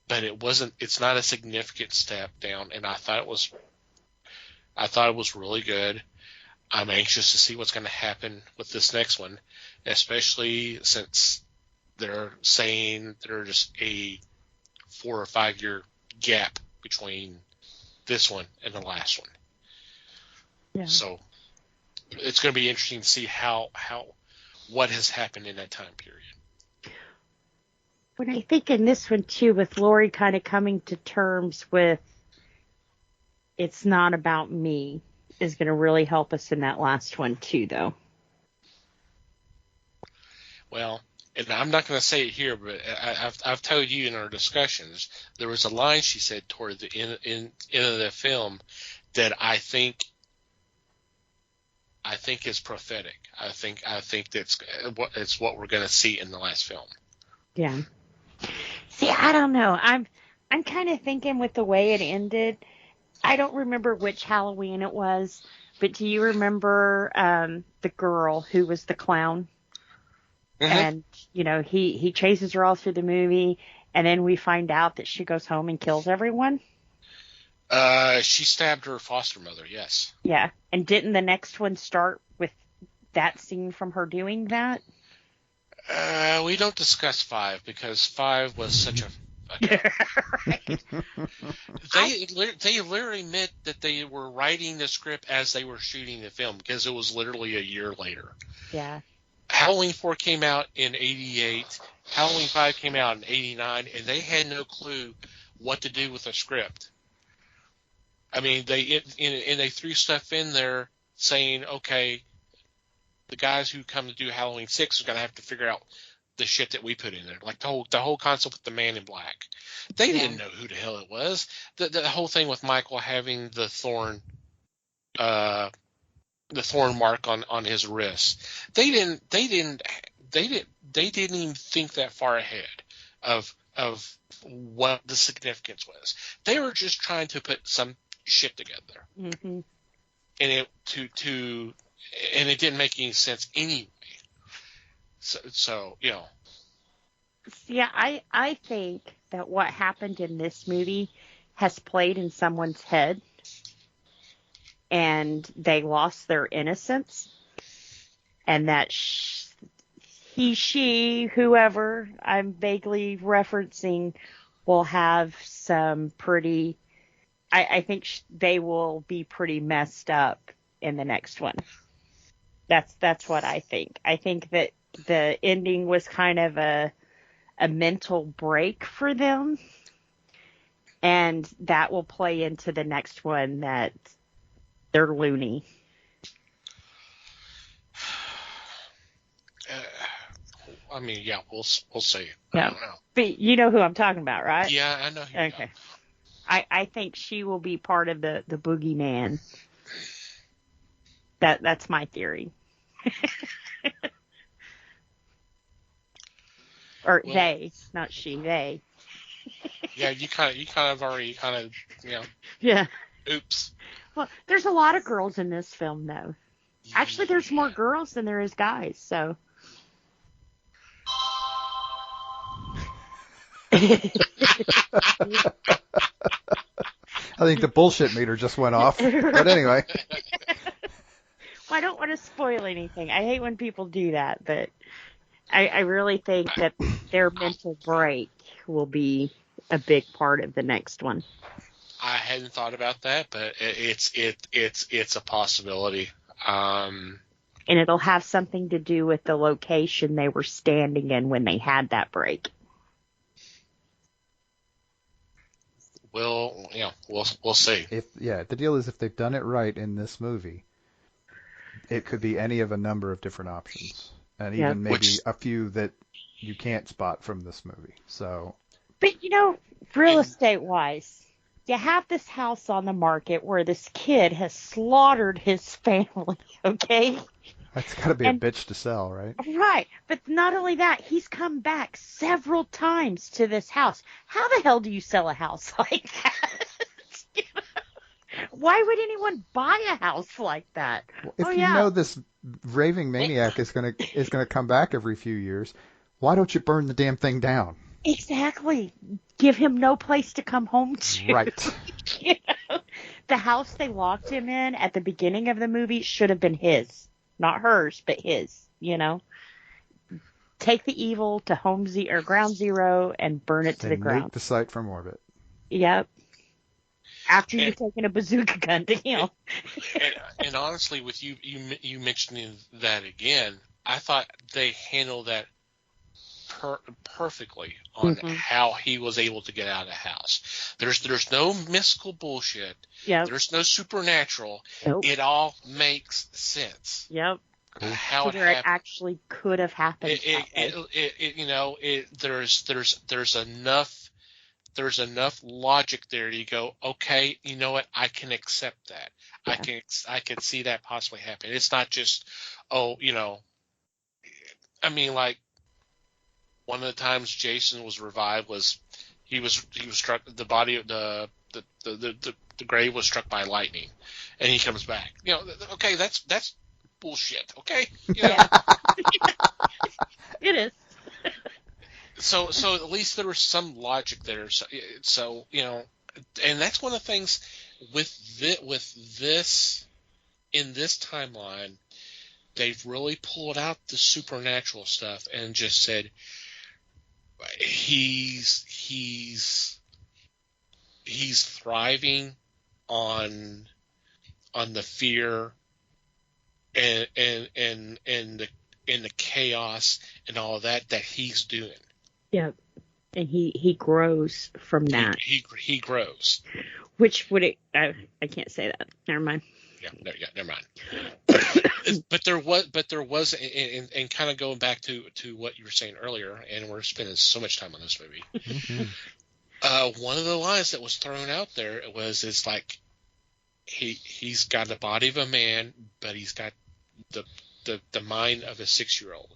but it's not a significant step down, and I thought it was really good. I'm anxious to see what's going to happen with this next one, especially since they're saying there's a 4 or 5 year gap between this one and the last one. Yeah. So it's going to be interesting to see what has happened in that time period. When I think in this one too, with Lori kind of coming to terms with it's not about me, is going to really help us in that last one too, though. Well, and I'm not going to say it here, but I've told you in our discussions, there was a line she said toward the end of the film that I think is prophetic. I think that's it's what we're going to see in the last film. Yeah. See, I don't know. I'm kind of thinking with the way it ended. I don't remember which Halloween it was, but do you remember the girl who was the clown? Mm-hmm. And, you know, he chases her all through the movie, and then we find out that she goes home and kills everyone. She stabbed her foster mother, yes. Yeah. And didn't the next one start with that scene from her doing that? We don't discuss 5 because 5 was such a... Right. They literally admit that they were writing the script as they were shooting the film because it was literally a year later. Yeah. Halloween 4 came out in 88. Halloween 5 came out in 89, and they had no clue what to do with the script. I mean, they threw stuff in there saying, okay, the guys who come to do Halloween 6 are going to have to figure out the shit that we put in there, like the whole concept with the Man in Black. They didn't know who the hell it was. The whole thing with Michael having the thorn mark on his wrist. They didn't even think that far ahead of what the significance was. They were just trying to put some shit together, Mm-hmm. and it didn't make any sense anyway. So you know. Yeah, I think that what happened in this movie has played in someone's head, and they lost their innocence, and that whoever I'm vaguely referencing will have some pretty... I think they will be pretty messed up in the next one. That's what I think. I think that the ending was kind of a mental break for them, and that will play into the next one that they're loony. I mean, yeah, we'll see. Yeah. I don't know. But you know who I'm talking about, right? Yeah, I know who you're Okay. I think she will be part of the boogeyman. That's my theory. Or Well, they, not she, they. Yeah, you kind of already you know. Yeah. Oops. Well, there's a lot of girls in this film, though. Actually, there's more girls than there is guys, so. I think the bullshit meter just went off. But anyway. Well, I don't want to spoil anything. I hate when people do that, but I really think that their mental break will be a big part of the next one. I hadn't thought about that, but it's a possibility. And it'll have something to do with the location they were standing in when they had that break. We'll see. The deal is if they've done it right in this movie, it could be any of a number of different options, and even maybe a few that you can't spot from this movie. So, but you know, real estate wise, you have this house on the market where this kid has slaughtered his family. Okay. That's got to be a bitch to sell, right? Right. But not only that, he's come back several times to this house. How the hell do you sell a house like that? You know? Why would anyone buy a house like that? Well, if you know this raving maniac is gonna come back every few years, why don't you burn the damn thing down? Exactly. Give him no place to come home to. Right. You know? The house they locked him in at the beginning of the movie should have been his. Not hers, but his, you know. Take the evil to ground zero and burn it to the ground. Nuke the site from orbit. Yep. After you've taken a bazooka gun to him. and honestly, with you mentioning that again, I thought they handled that perfectly on how he was able to get out of the house. There's no mystical bullshit. Yep. There's no supernatural. Nope. It all makes sense. Yep. Cool. how to it where it happened. actually could have happened that way. There's enough logic there. You go, okay, you know what? I can accept that. Yeah. I can see that possibly happen. It's not just, oh, I mean, like one of the times Jason was revived was he was struck, the body of the grave was struck by lightning, and he comes back. Okay, that's bullshit. Okay, Yeah. It is. So at least there was some logic there. So and that's one of the things with this in this timeline, they've really pulled out the supernatural stuff and just said he's thriving on the fear and the chaos and all of that he's doing. Yeah. And he grows from that. He grows. Which would it? I can't say that. Never mind. Yeah, never mind. but there was, and kind of going back to what you were saying earlier, and we're spending so much time on this movie. Mm-hmm. One of the lines that was thrown out there it's like he's got the body of a man, but he's got the mind of a 6-year-old.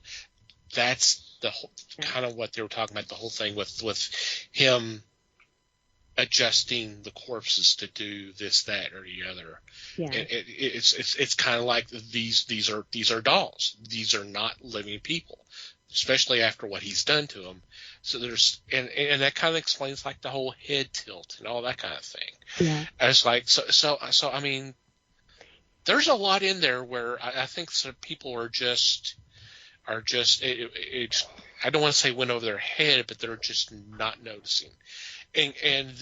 That's the whole, kind of what they were talking about, the whole thing with him adjusting the corpses to do this, that, or the other. Yeah. It's kind of like these are dolls. These are not living people, especially after what he's done to them. So there's and that kind of explains like the whole head tilt and all that kind of thing. Yeah. It's like so I mean, there's a lot in there where I think some people are just I don't want to say went over their head, but they're just not noticing. And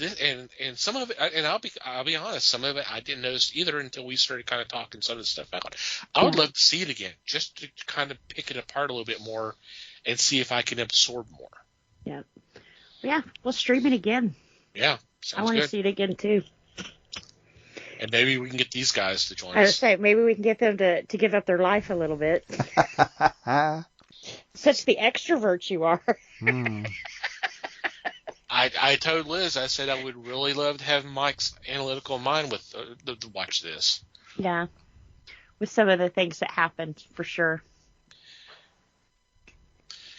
some of it, and I'll be honest, some of it I didn't notice either until we started kind of talking some of the stuff out. I would love to see it again, just to kind of pick it apart a little bit more and see if I can absorb more. Yeah. Yeah. We'll stream it again. Yeah, I want to see it again too. And maybe we can get these guys to join I was us. say maybe we can get them to give up their life a little bit. Such the extrovert you are. I told Liz, I said I would really love to have Mike's analytical mind with to watch this. Yeah, with some of the things that happened, for sure.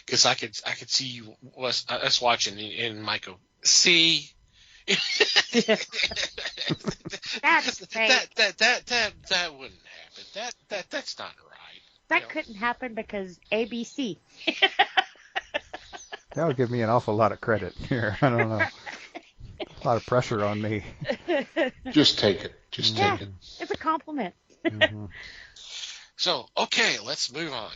Because I could see us watching and Mike go, see. That's fake. That wouldn't happen. That's not right. That couldn't happen because ABC. That would give me an awful lot of credit here. I don't know. A lot of pressure on me. Just take it. Just take it. It's a compliment. Mm-hmm. So, okay, let's move on.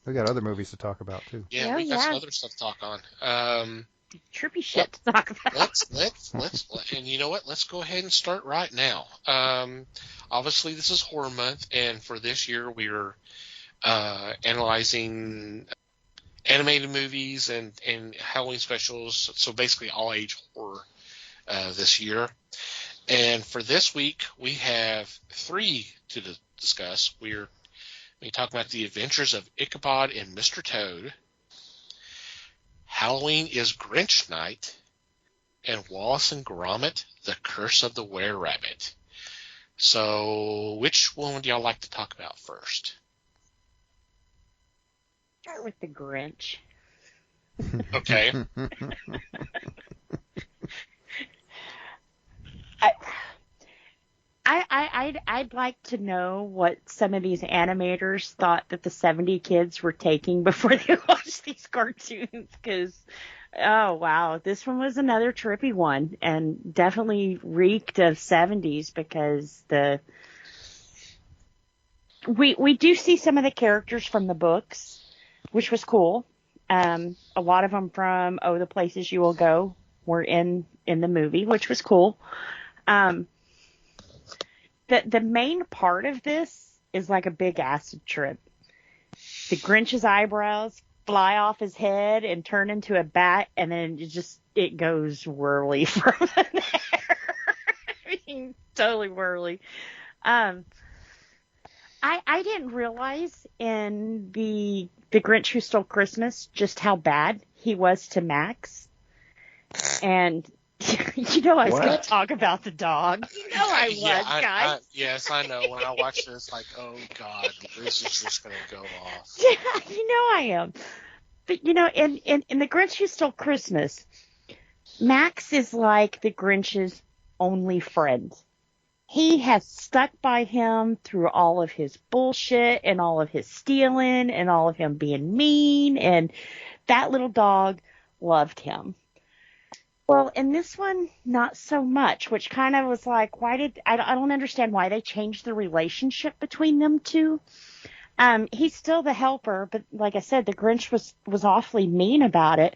We got other movies to talk about too. Yeah, we got some other stuff to talk on. Trippy shit to talk about. Let's and you know what? Let's go ahead and start right now. Obviously, this is horror month, and for this year, we're analyzing animated movies and Halloween specials. So basically, all age horror this year. And for this week, we have 3 to discuss. We're talking about The Adventures of Ichabod and Mr. Toad, Halloween is Grinch Night, and Wallace and Gromit, The Curse of the Were-Rabbit. So, which one would y'all like to talk about first? Start with the Grinch. Okay. I'd like to know what some of these animators thought that the 70 kids were taking before they watched these cartoons, because, oh wow, this one was another trippy one, and definitely reeked of 70s, because we do see some of the characters from the books, which was cool. A lot of them from Oh, the Places You Will Go were in the movie, which was cool. The main part of this is like a big acid trip. The Grinch's eyebrows fly off his head and turn into a bat, and then it goes whirly from there. I mean, totally whirly. I didn't realize in the Grinch Who Stole Christmas just how bad he was to Max. And you know I was going to What? talk about the dog. You know I was, guys. Yes, I know. When I watch this, like, oh God, this is just going to go off. Yeah, you know I am. But you know, in the Grinch Who Stole Christmas, Max is like the Grinch's only friend. He has stuck by him through all of his bullshit and all of his stealing and all of him being mean, and that little dog loved him. Well, in this one, not so much, which kind of was like, I don't understand why they changed the relationship between them two. He's still the helper, but like I said, the Grinch was awfully mean about it.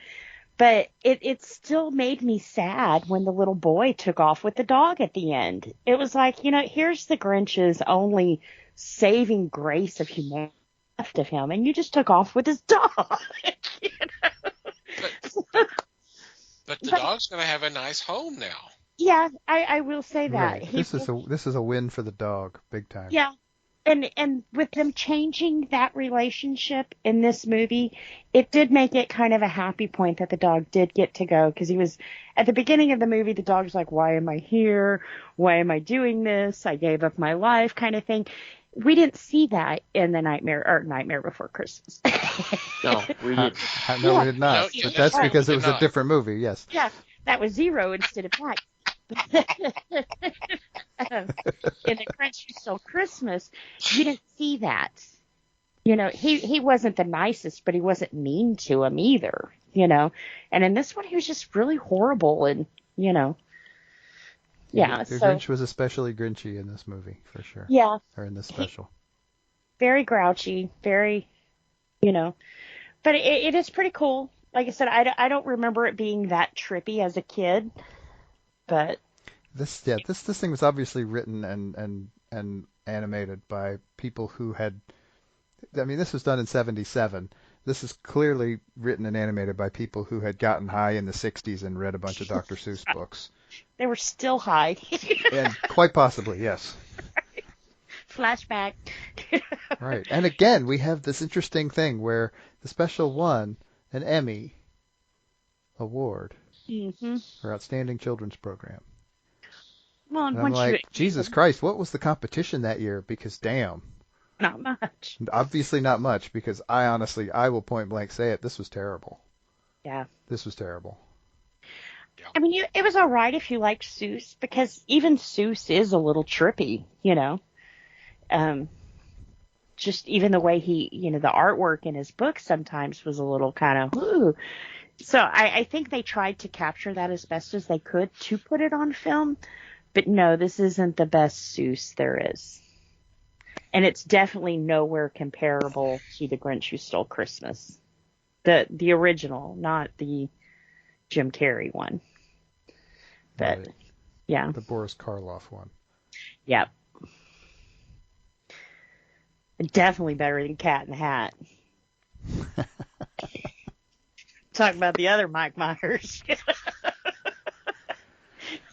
But it still made me sad when the little boy took off with the dog at the end. It was like, you know, here's the Grinch's only saving grace of humanity left of him, and you just took off with his dog. You know? But the dog's going to have a nice home now. Yeah, I will say that. Right. This is a win for the dog, big time. Yeah. And with them changing that relationship in this movie, it did make it kind of a happy point that the dog did get to go, because he was at the beginning of the movie, the dog's like, why am I here? Why am I doing this? I gave up my life kind of thing. We didn't see that in the Nightmare Before Christmas. No, we didn't. No, we did not. No, but that's because it was a different movie, yes. Yeah, that was Zero instead of Max. In the Grinch Who Stole Christmas, you didn't see that. You know, he wasn't the nicest, but he wasn't mean to him either, you know. And in this one, he was just really horrible, and, you know. Yeah, The Grinch was especially Grinchy in this movie, for sure. Yeah. Or in this special. Very grouchy, very, you know. But it is pretty cool. Like I said, I don't remember it being that trippy as a kid, but... This thing was obviously written and animated by people who had... I mean, this was done in 1977. This is clearly written and animated by people who had gotten high in the 60s and read a bunch of Dr. Seuss books. They were still high. And quite possibly, yes. Flashback. Right. And again, we have this interesting thing where the special won an Emmy award for Outstanding Children's Program. Well, and And I'm once like, Jesus Christ, what was the competition that year? Because damn. Not much. Obviously not much, because I will point blank say it, this was terrible. Yeah. This was terrible. I mean, it was all right if you liked Seuss, because even Seuss is a little trippy, you know. Just even the way he, you know, the artwork in his book sometimes was a little kind of, ooh. So I think they tried to capture that as best as they could to put it on film. But no, this isn't the best Seuss there is. And it's definitely nowhere comparable to The Grinch Who Stole Christmas. The original, not the Jim Carrey one. But, Right. yeah. The Boris Karloff one. Yep. Definitely better than Cat in the Hat. Talk about the other Mike Myers.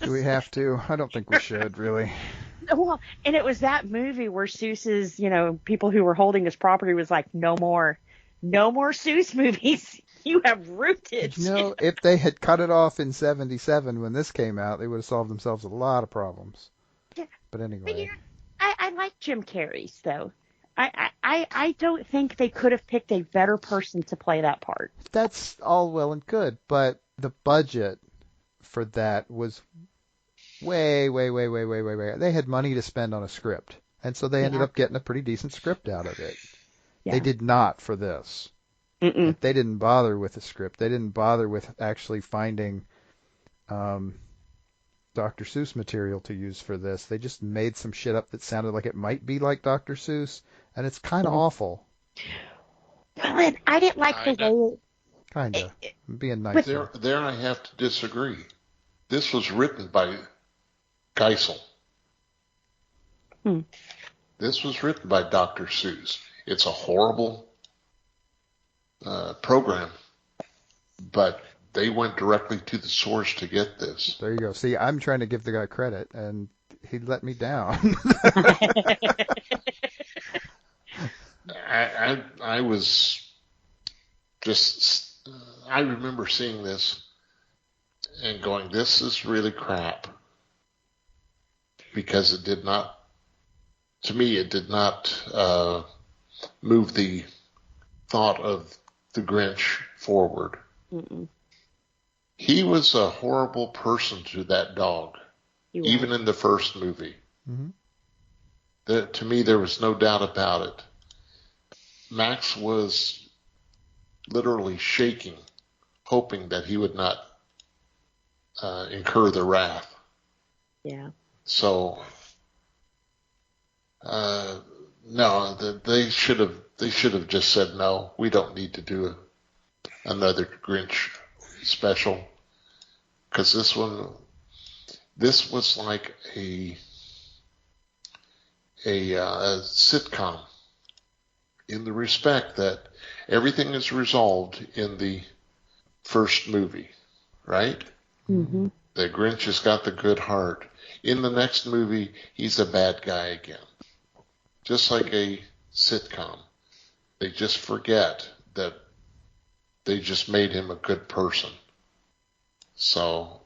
Do we have to? I don't think we should, really. Well, and it was that movie where Seuss's, you know, people who were holding his property was like, no more Seuss movies. You have rooted. You know, if they had cut it off in 1977 when this came out, they would have solved themselves a lot of problems. Yeah. But anyway. But, you know, I like Jim Carrey's, though. I don't think they could have picked a better person to play that part. That's all well and good, but the budget for that was way. They had money to spend on a script, and so they ended up getting a pretty decent script out of it. Yeah. They did not for this. Mm-mm. They didn't bother with the script. They didn't bother with actually finding Dr. Seuss material to use for this. They just made some shit up that sounded like it might be like Dr. Seuss, and it's kind of awful. Well, and I didn't like the way... Kinda. I'm being nice. There I have to disagree. This was written by Geisel. This was written by Dr. Seuss. It's a horrible program, but they went directly to the source to get this. There you go. See, I'm trying to give the guy credit, and he let me down. I was just, I remember seeing this and going, this is really crap. Because it did not, to me, it did not move the thought of the Grinch forward. Mm-mm. He was a horrible person to that dog, even in the first movie. Mm-hmm. To me, there was no doubt about it. Max was literally shaking, hoping that he would not incur the wrath. Yeah. So, no, they should have just said no. We don't need to do another Grinch special, because this was like a sitcom in the respect that everything is resolved in the first movie, right? Mm-hmm. The Grinch has got the good heart. In the next movie, he's a bad guy again. Just like a sitcom. They just forget that they just made him a good person. So.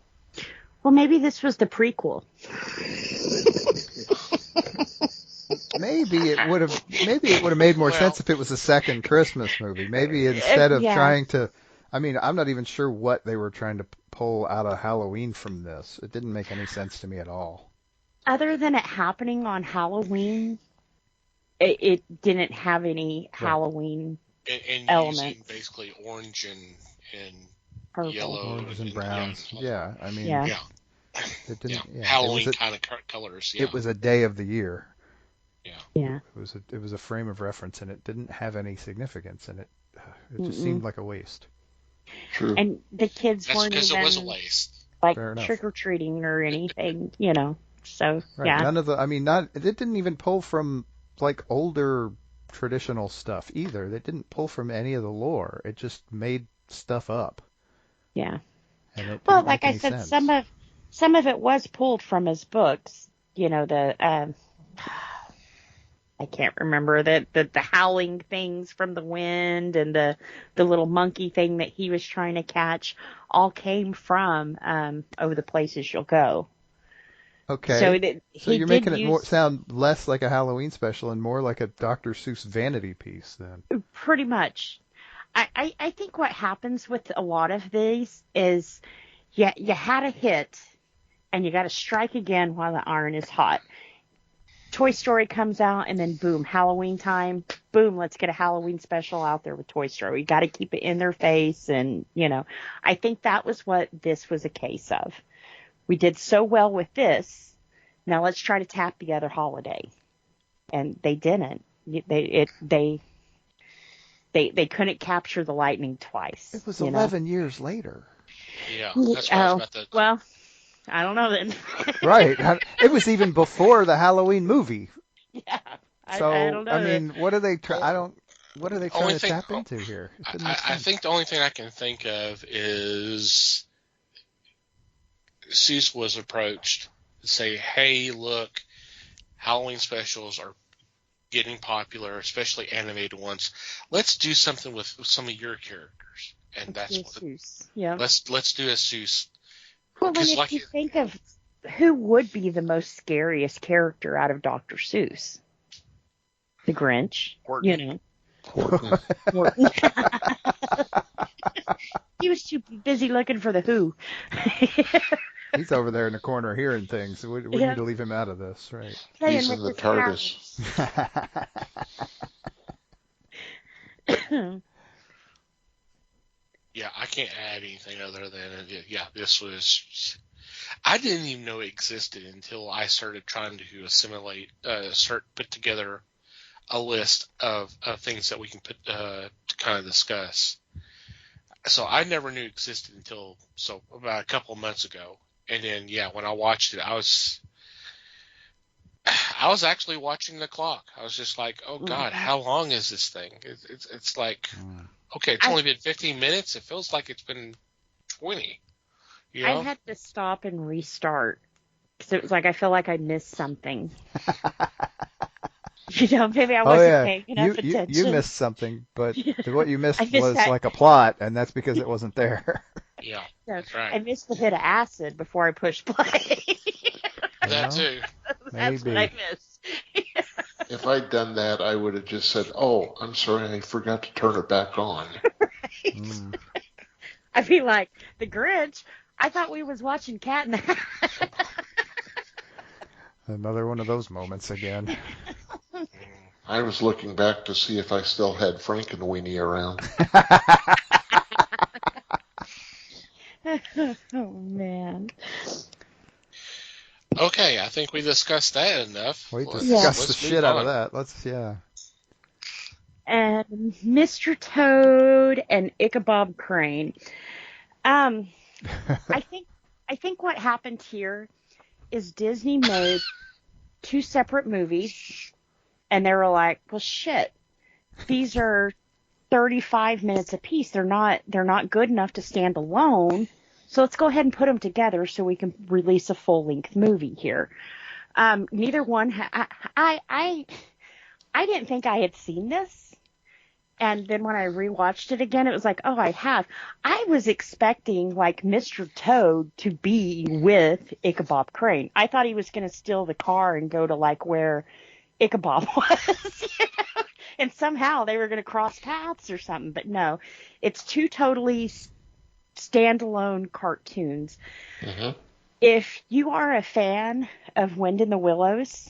Well, maybe this was the prequel. Maybe it would have made more sense if it was a second Christmas movie. Maybe instead of trying to, I mean, I'm not even sure what they were trying to pull out of Halloween from this. It didn't make any sense to me at all. Other than it happening on Halloween, it didn't have any Halloween and elements. using basically orange and Purple. yellow Oranges and browns. Yeah, I mean, Yeah. It didn't. Yeah. Halloween kind of colors. Yeah. It was a day of the year. Yeah. It was a frame of reference, and it didn't have any significance, and it just seemed like a waste. True. And the kids That's weren't because even it was a waste. like trick or treating or anything, you know. So right. None of the. I mean, it didn't even pull from like older traditional stuff either. They didn't pull from any of the lore. It just made stuff up. Yeah. And it well, didn't like make I any said, sense. some of it was pulled from his books. You know, I can't remember the howling things from the wind and the little monkey thing that he was trying to catch all came from Oh, the Places You'll Go. Okay. So you're making it sound less like a Halloween special and more like a Dr. Seuss vanity piece then. Pretty much. I think what happens with a lot of these is you had a hit and you got to strike again while the iron is hot. Toy Story comes out and then boom, Halloween time, boom, let's get a Halloween special out there with Toy Story. We got to keep it in their face, and I think that was what this was a case of. We did so well with this, now let's try to tap the other holiday, and they didn't. They couldn't capture the lightning twice. It was 11 years later. Yeah, that's what I was about to. Well, I don't know then. Right. It was even before the Halloween movie. Yeah. So, I don't know. I mean, what are they trying to tap into here? I think the only thing I can think of is Seuss was approached to say, hey, look, Halloween specials are getting popular, especially animated ones. Let's do something with some of your characters. And that's what Seuss. Yeah. Let's do a Seuss. Well, and if you think of who would be the most scariest character out of Dr. Seuss, the Grinch, Horton. Horton. He was too busy looking for the Who. He's over there in the corner hearing things. So we need to leave him out of this, right? He's in the TARDIS. Yeah, I can't add anything other than, this was... I didn't even know it existed until I started trying to assimilate, put together a list of things that we can put to kind of discuss. So I never knew it existed until about a couple of months ago. And then, when I watched it, I was actually watching the clock. I was just like, oh, God, how long is this thing? It's like... Okay, it's only been 15 minutes. It feels like it's been 20. You know? I had to stop and restart because it was like I feel like I missed something. Maybe I Oh wasn't yeah, paying enough attention. you missed something, but what you I missed missed was that. like a plot, and that's because it wasn't there. Yeah, So, that's right. I missed the hit of acid before I pushed play. That too. That's what Maybe. I missed. If I'd done that, I would have just said, "Oh, I'm sorry, I forgot to turn it back on." Mm. I'd be like, the Grinch, I thought we was watching Cat in the Hat. Another one of those moments again. I was looking back to see if I still had Frankenweenie around. Oh, man. Okay, I think we discussed that enough. We Let's- discussed let's the move shit out on. of that. Yeah. And Mr. Toad and Ichabod Crane. I think what happened here is Disney made 2 separate movies, and they were like, well, shit, these are 35 minutes apiece. They're not good enough to stand alone. So let's go ahead and put them together so we can release a full-length movie here. Neither one. I didn't think I had seen this, and then when I rewatched it again, it was like, oh, I have. I was expecting like Mr. Toad to be with Ichabod Crane. I thought he was going to steal the car and go to like where Ichabod was, and somehow they were going to cross paths or something. But no, it's 2 totally standalone cartoons. Mm-hmm. If you are a fan of Wind in the Willows,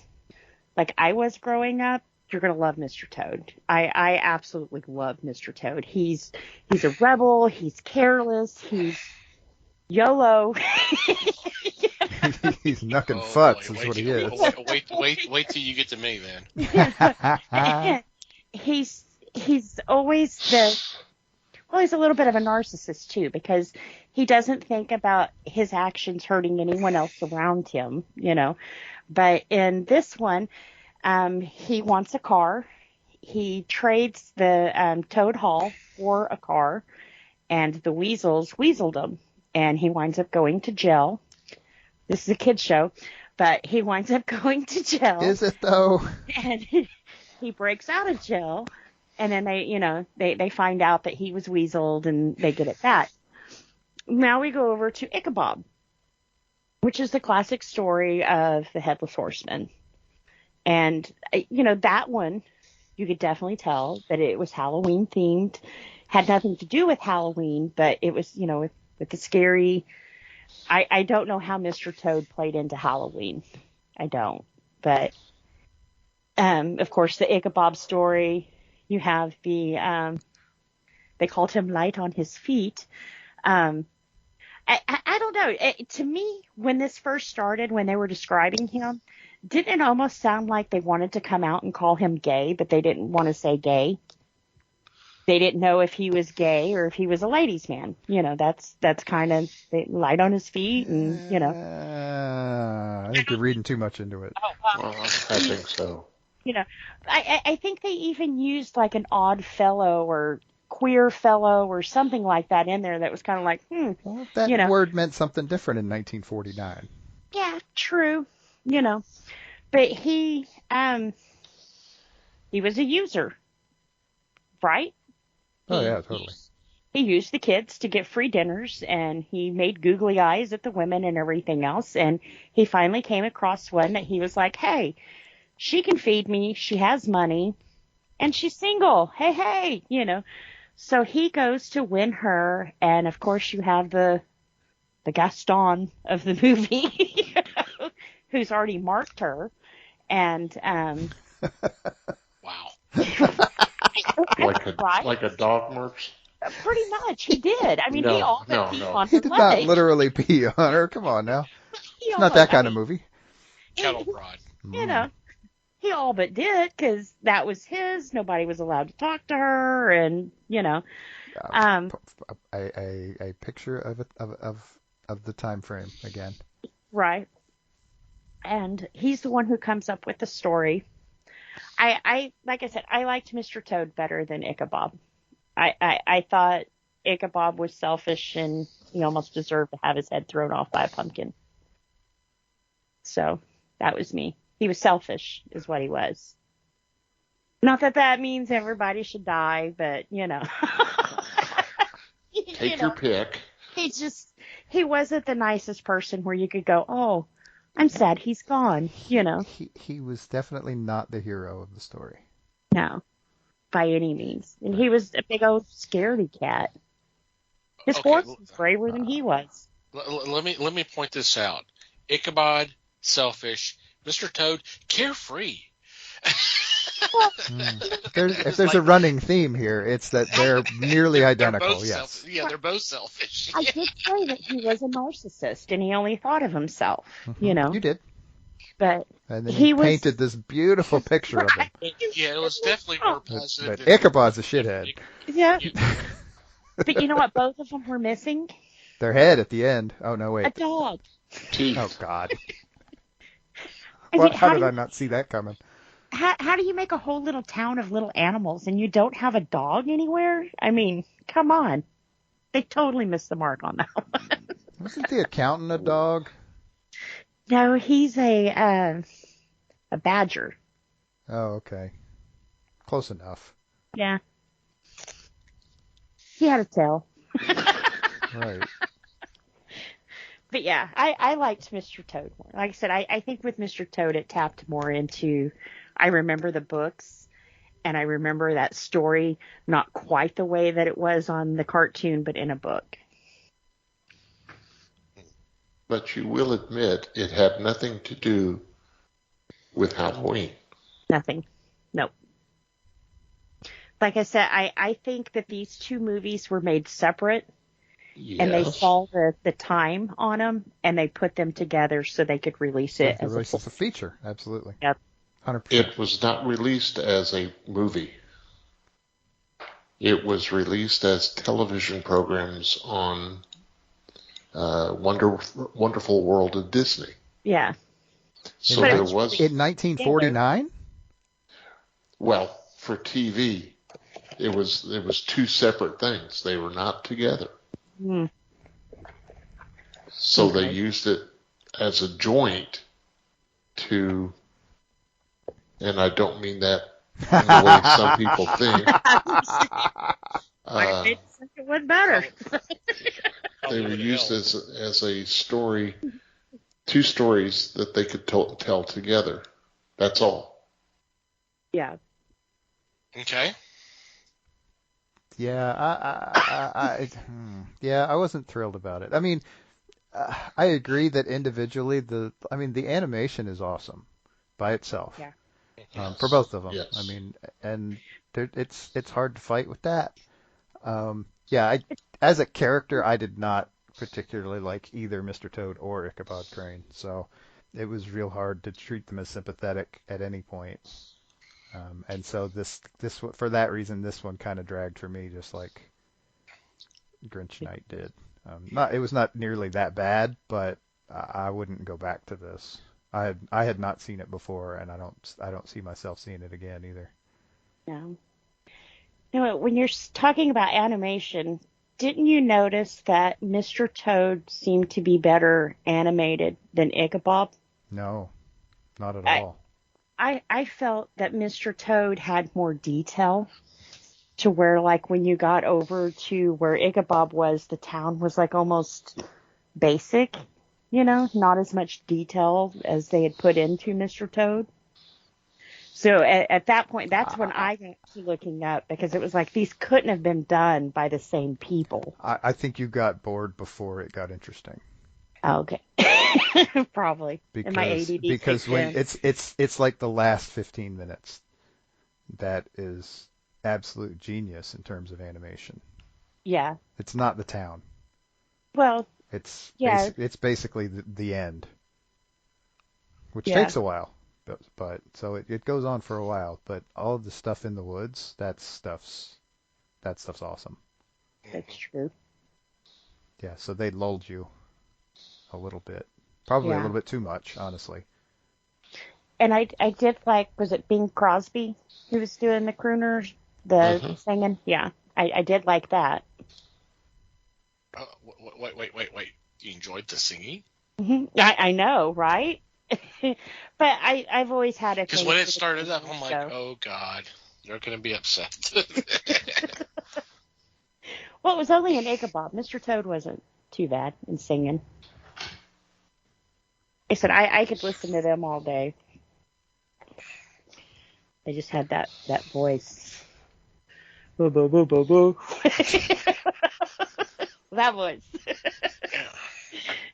like I was growing up, you're going to love Mr. Toad. I absolutely love Mr. Toad. He's a rebel. He's careless. He's YOLO. He's knucking Oh, fucks boy, is what he is. Wait till you get to me then. He's always he's a little bit of a narcissist too, because he doesn't think about his actions hurting anyone else around him, But in this one, he wants a car. He trades the Toad Hall for a car, and the Weasels weaseled him, and he winds up going to jail. This is a kid's show, but he winds up going to jail. Is it though? And he breaks out of jail, and then they find out that he was weaseled, and they get it back. Now we go over to Ichabob, which is the classic story of the Headless Horseman. And, that one, you could definitely tell that it was Halloween themed. Had nothing to do with Halloween, but it was, with the scary. I don't know how Mr. Toad played into Halloween. I don't. But, of course, the Ichabob story, you have they called him Light on his feet. I don't know. To me, when this first started, when they were describing him, didn't it almost sound like they wanted to come out and call him gay, but they didn't want to say gay? They didn't know if he was gay or if he was a ladies' man. That's kind of light on his feet, and I think you're reading too much into it. Well, I think so. I think they even used like an odd fellow or queer fellow or something like that in there that was kind of like, Well, that word meant something different in 1949. Yeah, true. But he was a user, right? Oh, yeah, totally. He used the kids to get free dinners, and he made googly eyes at the women and everything else. And he finally came across one that he was like, hey, she can feed me. She has money, and she's single. Hey, So he goes to win her, and of course you have the Gaston of the movie, who's already marked her, and Wow. Like a dog marks? Pretty much, he did. I mean, he all but peed on He her did leg. not literally pee on her. Come on now. He It's all not but- that kind I of mean, movie. Cattle prod. He all but did, because that was his. Nobody was allowed to talk to her, and A picture of the time frame again. right. And he's the one who comes up with the story. I like I said, I liked Mr. Toad better than Ichabob. I thought Ichabob was selfish, and he almost deserved to have his head thrown off by a pumpkin. So that was me. He was selfish, is what he was. Not that that means everybody should die, but Take your pick. He wasn't the nicest person where you could go, oh, I'm sad he's gone, He was definitely not the hero of the story. No, by any means. And he was a big old scaredy cat. His horse was braver than he was. Let me point this out. Ichabod, selfish. Mr. Toad, carefree. If there's a running theme here, it's that they're nearly identical. Yes. They're both selfish. I did say that he was a narcissist and he only thought of himself. You did. But and then he painted this beautiful picture of him. Yeah, it was definitely more positive. But Ichabod's a shithead. Yeah. But you know what? Both of them were missing. Their head at the end. Oh no, wait. A dog. Teeth. Oh God. I mean, how did I not see that coming? How do you make a whole little town of little animals and you don't have a dog anywhere? I mean, come on. They totally missed the mark on that one. Wasn't the accountant a dog? No, he's a badger. Oh, okay. Close enough. Yeah. He had a tail. Right. But yeah, I liked Mr. Toad more. Like I said, I think with Mr. Toad it tapped more into, I remember the books, and I remember that story not quite the way that it was on the cartoon, but in a book. But you will admit it had nothing to do with Halloween. Nothing. Nope. Like I said, I think that these two movies were made separate. Yes. And they saw the time on them, and they put them together so they could release it as a feature. Absolutely. Yep. 100%. It was not released as a movie. It was released as television programs on Wonderful World of Disney. Yeah. So there was in 1949. Well, for TV, it was two separate things. They were not together. Mm. So they used it as a joint to, and I don't mean that in the way some people think. I think it went better. They were used as a story, two stories that they could tell together. That's all. Yeah. Yeah, Okay. I wasn't thrilled about it. I mean, I agree that individually, the animation is awesome by itself. Yeah. For both of them. Yes. I mean, and it's hard to fight with that. As a character, I did not particularly like either Mr. Toad or Ichabod Crane, so it was real hard to treat them as sympathetic at any point. And so this for that reason, this one kind of dragged for me, just like Grinch Night did. It was not nearly that bad, but I wouldn't go back to this. I had not seen it before, and I don't see myself seeing it again either. No. When you're talking about animation, didn't you notice that Mr. Toad seemed to be better animated than Ichabob? No, not at all. I felt that Mr. Toad had more detail to where, like, when you got over to where Ichabob was, the town was, like, almost basic, not as much detail as they had put into Mr. Toad. So at that point, that's when I got to looking up, because it was like these couldn't have been done by the same people. I think you got bored before it got interesting. Oh, okay. Probably. Because, in my ADD because when it's like the last 15 minutes that is absolute genius in terms of animation. Yeah. It's not the town. Well, it's yeah. It's basically the end, which takes a while. But so it goes on for a while. But all of the stuff in the woods, that stuff's awesome. That's true. Yeah. So they lulled you a little bit. Probably a little bit too much, honestly. And I did like, was it Bing Crosby who was doing the crooners, singing? Yeah, I did like that. Wait. You enjoyed the singing? Mm-hmm. I know, right? But I've always had a thing. Because when it started up, I'm like, oh, God. They're going to be upset. Well, it was only an Ichabob. Mr. Toad wasn't too bad in singing. I said I could listen to them all day. They just had that voice. Boo, boo, boo, boo, boo. That voice.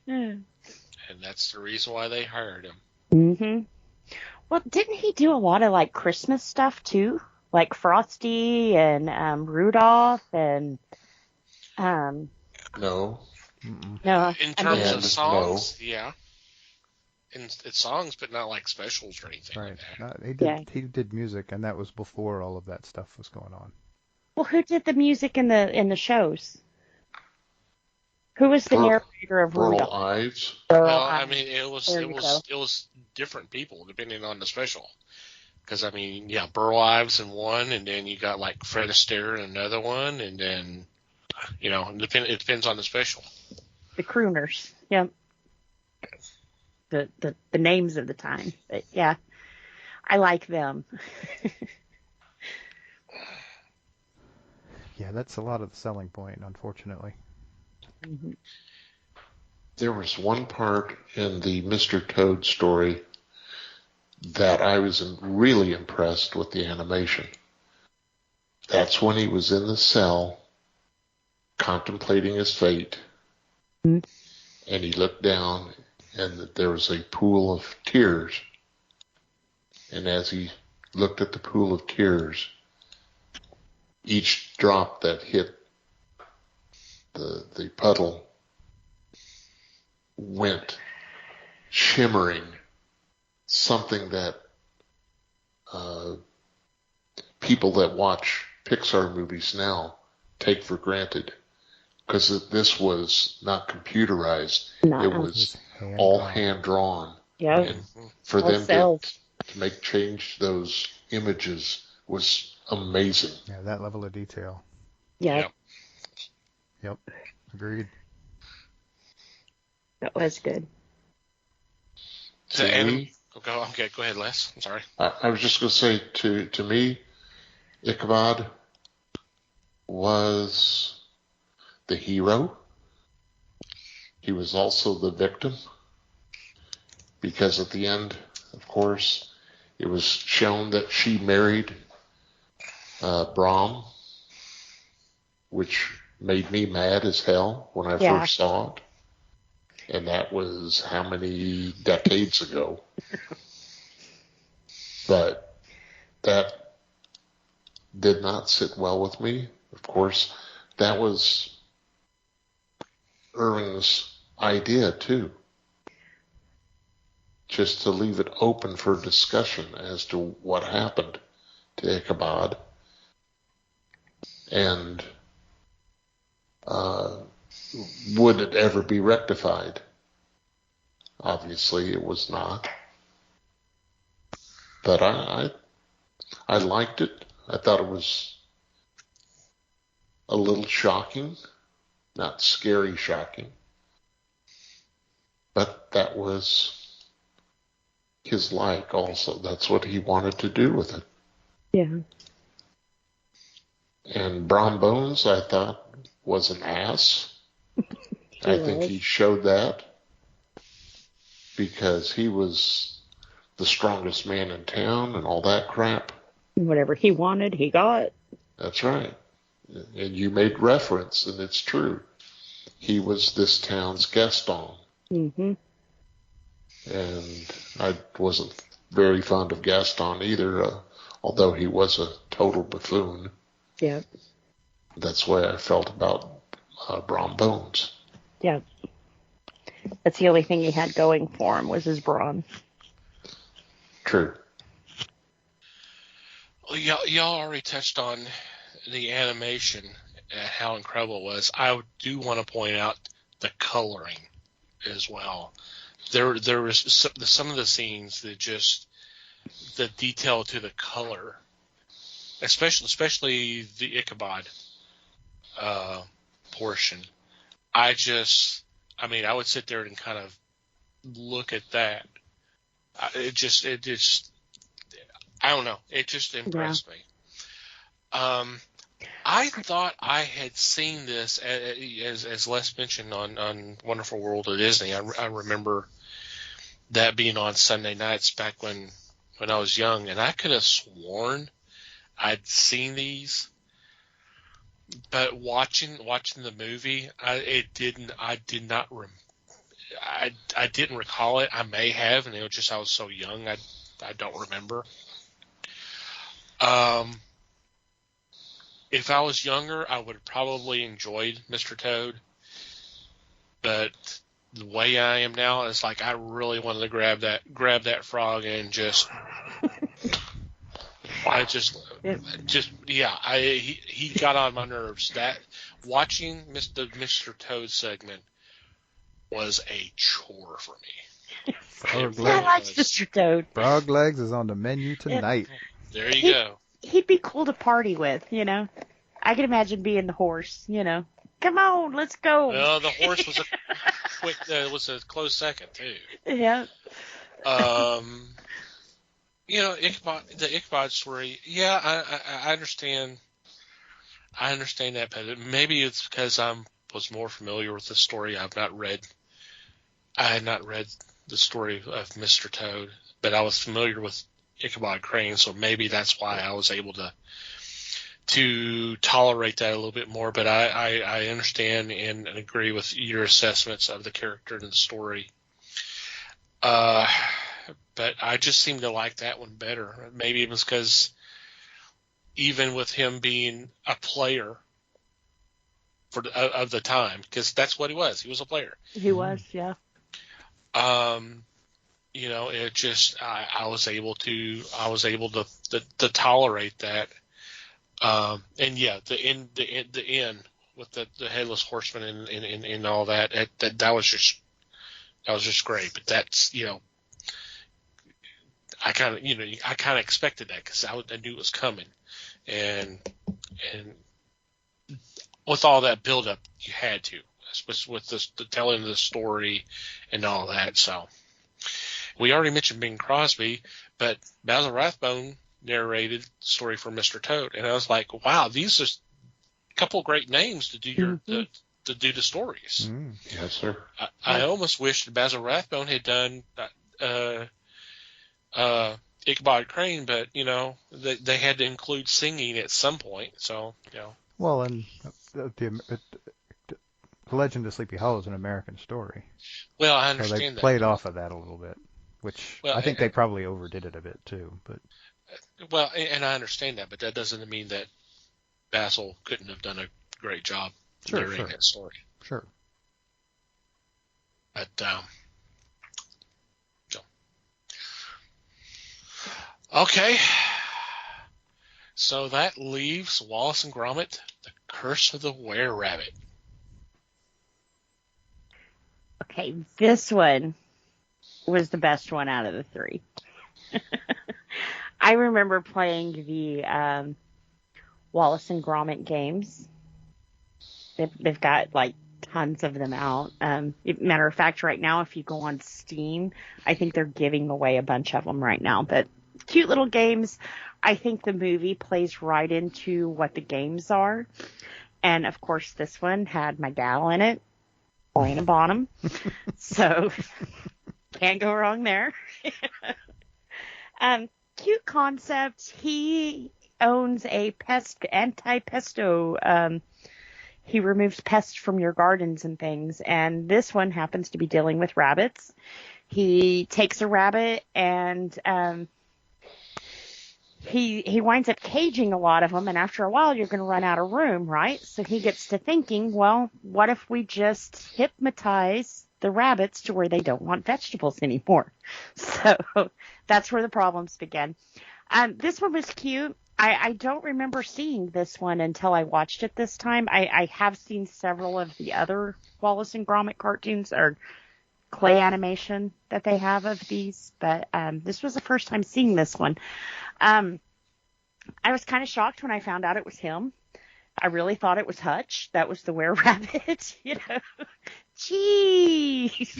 And that's the reason why they hired him. Mm-hmm. Well, didn't he do a lot of like Christmas stuff too? Like Frosty and Rudolph and No. no. In terms And of songs, yeah. It's songs, but not like specials or anything Right. like that. He did music, and that was before all of that stuff was going on. Well, who did the music in the shows? Who was the narrator of Burl Rudolph? Ives. Well, I mean, it was different people depending on the special. Because I mean, yeah, Burl Ives in one, and then you got like Fred Astaire in another one, and then it depends on the special. The crooners. Yep. The names of the time, but yeah, I like them. Yeah, that's a lot of the selling point, unfortunately. Mm-hmm. There was one part in the Mr. Toad story that I was really impressed with the animation. That's when he was in the cell contemplating his fate, and he looked down and there was a pool of tears. And as he looked at the pool of tears, each drop that hit the puddle went shimmering, something that people that watch Pixar movies now take for granted, because this was not computerized. No. It was all hand-drawn. Yeah. And for All them cells. to change those images was amazing. Yeah, that level of detail. Yeah. Yep. Agreed. That was good. Okay, go ahead, Les. I'm sorry. I was just going to say, to me, Ichabod was the hero. He was also the victim, because at the end, of course, it was shown that she married Brahm, which made me mad as hell when I first saw it. And that was how many decades ago? But that did not sit well with me. Of course, that was Irving's idea too. Just to leave it open for discussion as to what happened to Ichabod. And would it ever be rectified? Obviously, it was not. But I liked it. I thought it was a little shocking, not scary shocking. But that was his like also. That's what he wanted to do with it. Yeah. And Brom Bones, I thought, was an ass. I think he showed that, because he was the strongest man in town and all that crap. Whatever he wanted, he got. That's right. And you made reference, and it's true. He was this town's Gaston. Mm-hmm. And I wasn't very fond of Gaston either, although he was a total buffoon. Yeah. That's the way I felt about Brom Bones. Yeah. That's the only thing he had going for him was his brawn. True. Well, y'all already touched on the animation and how incredible it was. I do want to point out the coloring as well. There was some of the scenes that just the detail to the color, especially the Ichabod portion. I would sit there and kind of look at that. It just I don't know. It just impressed me. I thought I had seen this as Les mentioned on Wonderful World of Disney. I remember that being on Sunday nights back when I was young, and I could have sworn I'd seen these. But watching the movie, I didn't recall it. I may have, and it was just I was so young, I don't remember. If I was younger, I would have probably enjoyed Mr. Toad. But the way I am now, it's like I really wanted to grab that frog and just. He got on my nerves. That watching the Mr. Toad segment was a chore for me. I like Mr. Toad. Frog Legs is on the menu tonight. There you go. He'd be cool to party with, you know. I can imagine being the horse, you know. Come on, let's go. Well, the horse was a close second too. Yeah. You know, the Ichabod story. Yeah, I understand. I understand that, but maybe it's because I was more familiar with the story. I had not read the story of Mr. Toad, but I was familiar with Ichabod Crane, so maybe that's why I was able to tolerate that a little bit more. But I understand and agree with your assessments of the character and the story. But I just seem to like that one better. Maybe it was because even with him being a player of the time, because that's what he was. He was a player. He was, yeah. You know, it just I was able to tolerate that. And yeah, the end with the headless horseman and all that was just great. But that's, you know, I kind of expected that because I knew it was coming, and with all that build up, you had to, especially with the telling of the story and all that. So we already mentioned Bing Crosby, but Basil Rathbone narrated the story for Mr. Toad, and I was like, wow, these are a couple of great names to do to do the stories. Yes, sir. I almost wish that Basil Rathbone had done Ichabod Crane, but you know they had to include singing at some point. So you know. Well, and the Legend of Sleepy Hollow is an American story. Well, I understand so they that. played off of that a little bit, which I think they probably overdid it a bit too. But well, and I understand that, but that doesn't mean that Basil couldn't have done a great job narrating that story. Sure. But okay, so that leaves Wallace and Gromit: The Curse of the Were-Rabbit. Okay, this one was the best one out of the three. I remember playing the Wallace and Gromit games. They've got like tons of them out. Matter of fact, right now, if you go on Steam, I think they're giving away a bunch of them right now. But cute little games. I think the movie plays right into what the games are. And, of course, this one had my gal in it, Helena Bonham. So, can't go wrong there. Cute concept. He owns a anti-pesto. He removes pests from your gardens and things. And this one happens to be dealing with rabbits. He takes a rabbit and he winds up caging a lot of them. And after a while, you're going to run out of room, right? So he gets to thinking, well, what if we just hypnotize the rabbits to where they don't want vegetables anymore? So that's where the problems begin. This one was cute. I don't remember seeing this one until I watched it this time. I have seen several of the other Wallace and Gromit cartoons or clay animation that they have of these, but this was the first time seeing this one. I was kind of shocked when I found out it was him. I really thought it was Hutch. That was the were-rabbit, you know. Jeez.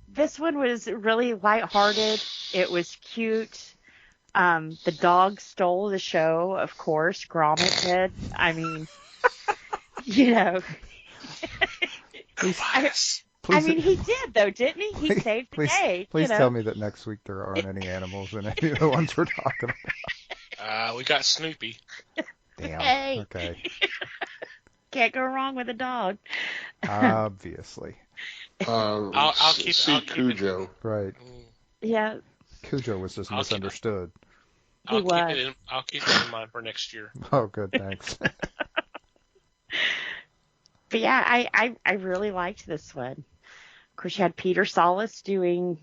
This one was really lighthearted. It was cute. The dog stole the show, of course. Gromit did. I mean, you know, I, I Please, mean, he did though, didn't he? He please, saved the please, day. please tell me that next week there aren't any animals in any of the ones we're talking about. We got Snoopy. Damn. Hey. Okay. Can't go wrong with a dog. Obviously. I'll keep Cujo. Right. Yeah, Cujo was just misunderstood. he was. I'll keep it in mind for next year. Oh, good. Thanks. But yeah, I really liked this one. Of course, you had Peter Salas doing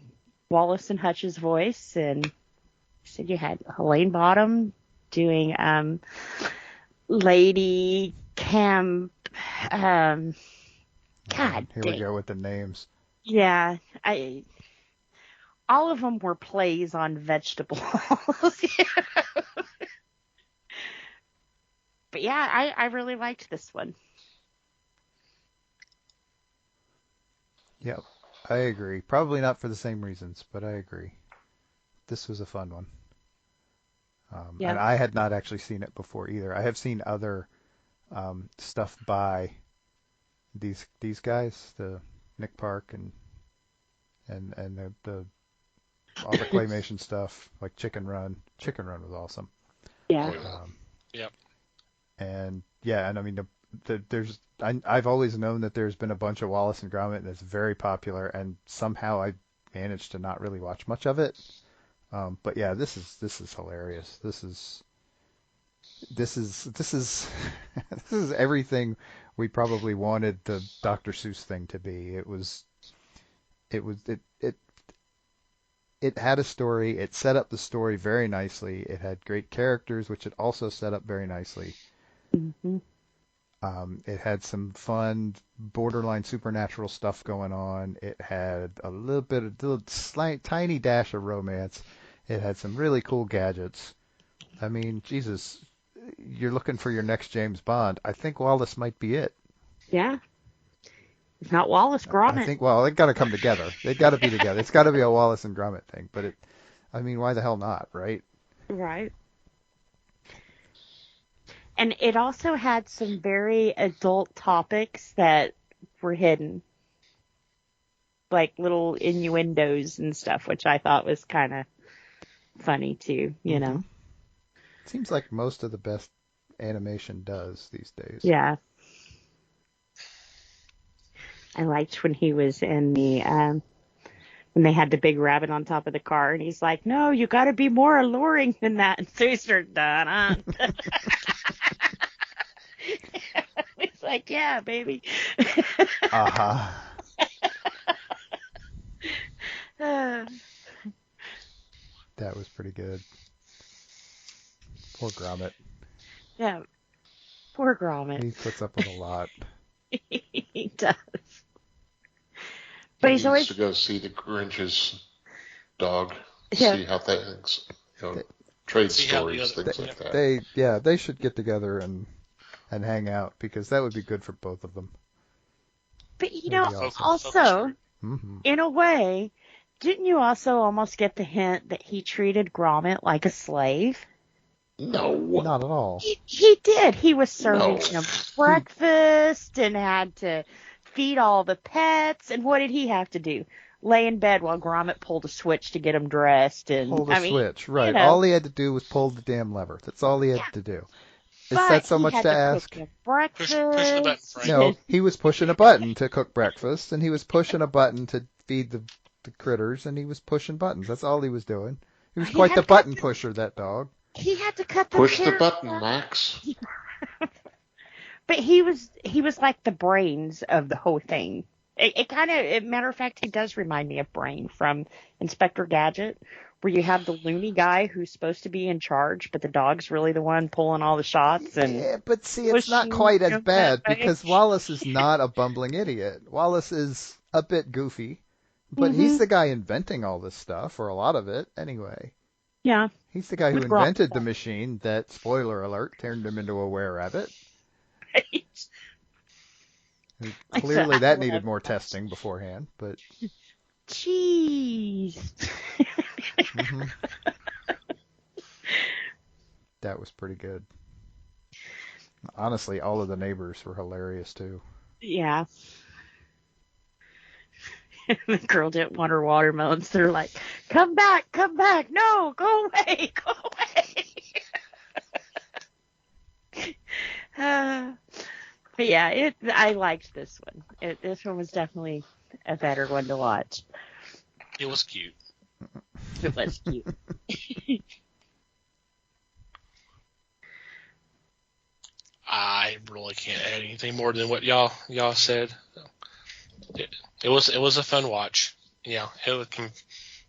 Wallace and Hutch's voice, and you said you had Helene Bottom doing Lady Cam. God, Here we go with the names. yeah, all of them were plays on vegetables. But yeah, I really liked this one. Yep, I agree. Probably not for the same reasons, but I agree. This was a fun one. Yeah. And I had not actually seen it before either. I have seen other stuff by these guys, the Nick Park and the all the claymation stuff like Chicken Run. Chicken Run was awesome. Yeah. Yep. And yeah, and I mean I've always known that there's been a bunch of Wallace and Gromit that's very popular, and somehow I managed to not really watch much of it. But yeah, this is hilarious. This is this is everything we probably wanted the Dr. Seuss thing to be. It had a story. It set up the story very nicely. It had great characters, which it also set up very nicely. Mm-hmm. It had some fun, borderline supernatural stuff going on. It had a little slight, tiny dash of romance. It had some really cool gadgets. I mean, Jesus, you're looking for your next James Bond. I think Wallace might be it. Yeah. If not Wallace, Gromit. I think, well, they've got to come together. They've got to be together. It's got to be a Wallace and Gromit thing. But I mean, why the hell not, right? Right. And it also had some very adult topics that were hidden. Like little innuendos and stuff, which I thought was kind of funny too, you know. Seems like most of the best animation does these days. Yeah. I liked when he was in the when they had the big rabbit on top of the car, and he's like, "No, you got to be more alluring than that." And so he started It's like, "Yeah, baby." Uh-huh. That was pretty good. Poor Gromit. Yeah, poor Gromit. He puts up with a lot. He does. But he's always to go see the Grinch's dog. Yeah. See how things, trade See how the stories, other- things like that. They should get together and hang out, because that would be good for both of them. But you That'd know, be awesome. also, Mm-hmm. in a way, didn't you also almost get the hint that he treated Gromit like a slave? No. Not at all. He did. He was serving No. him breakfast and had to feed all the pets. And what did he have to do? Lay in bed while Gromit pulled a switch to get him dressed. And Pull the switch, right? you know. All he had to do was pull the damn lever. That's all he had to do. Is But that so he much had to ask? cook him breakfast. Push the button, Frank. No, he was pushing a button to cook breakfast, and he was pushing a button to feed the critters, and he was pushing buttons. That's all he was doing. He was He quite had the to button cut pusher, that dog. He had to cut the Push the hair button, off. Max. But he was like the brains of the whole thing. It kind of, matter of fact, he does remind me of Brain from Inspector Gadget, where you have the loony guy who's supposed to be in charge, but the dog's really the one pulling all the shots. And Yeah, but see, it's not pushing quite as him bad, that way. because Wallace is not a bumbling idiot. Wallace is a bit goofy, but he's the guy inventing all this stuff, or a lot of it, anyway. yeah, He's the guy who With Gromit. invented the machine that, spoiler alert, turned him into a were-rabbit. Clearly that needed more testing beforehand, but... Jeez. Mhm. was pretty good. Honestly, all of the neighbors were hilarious too. Yeah. The girl didn't want her watermelons. They're like, come back, no, go away, go away. But yeah, I liked this one. This one was definitely a better one to watch. It was cute. It was cute. I really can't add anything more than what y'all said. It was a fun watch. Yeah, it was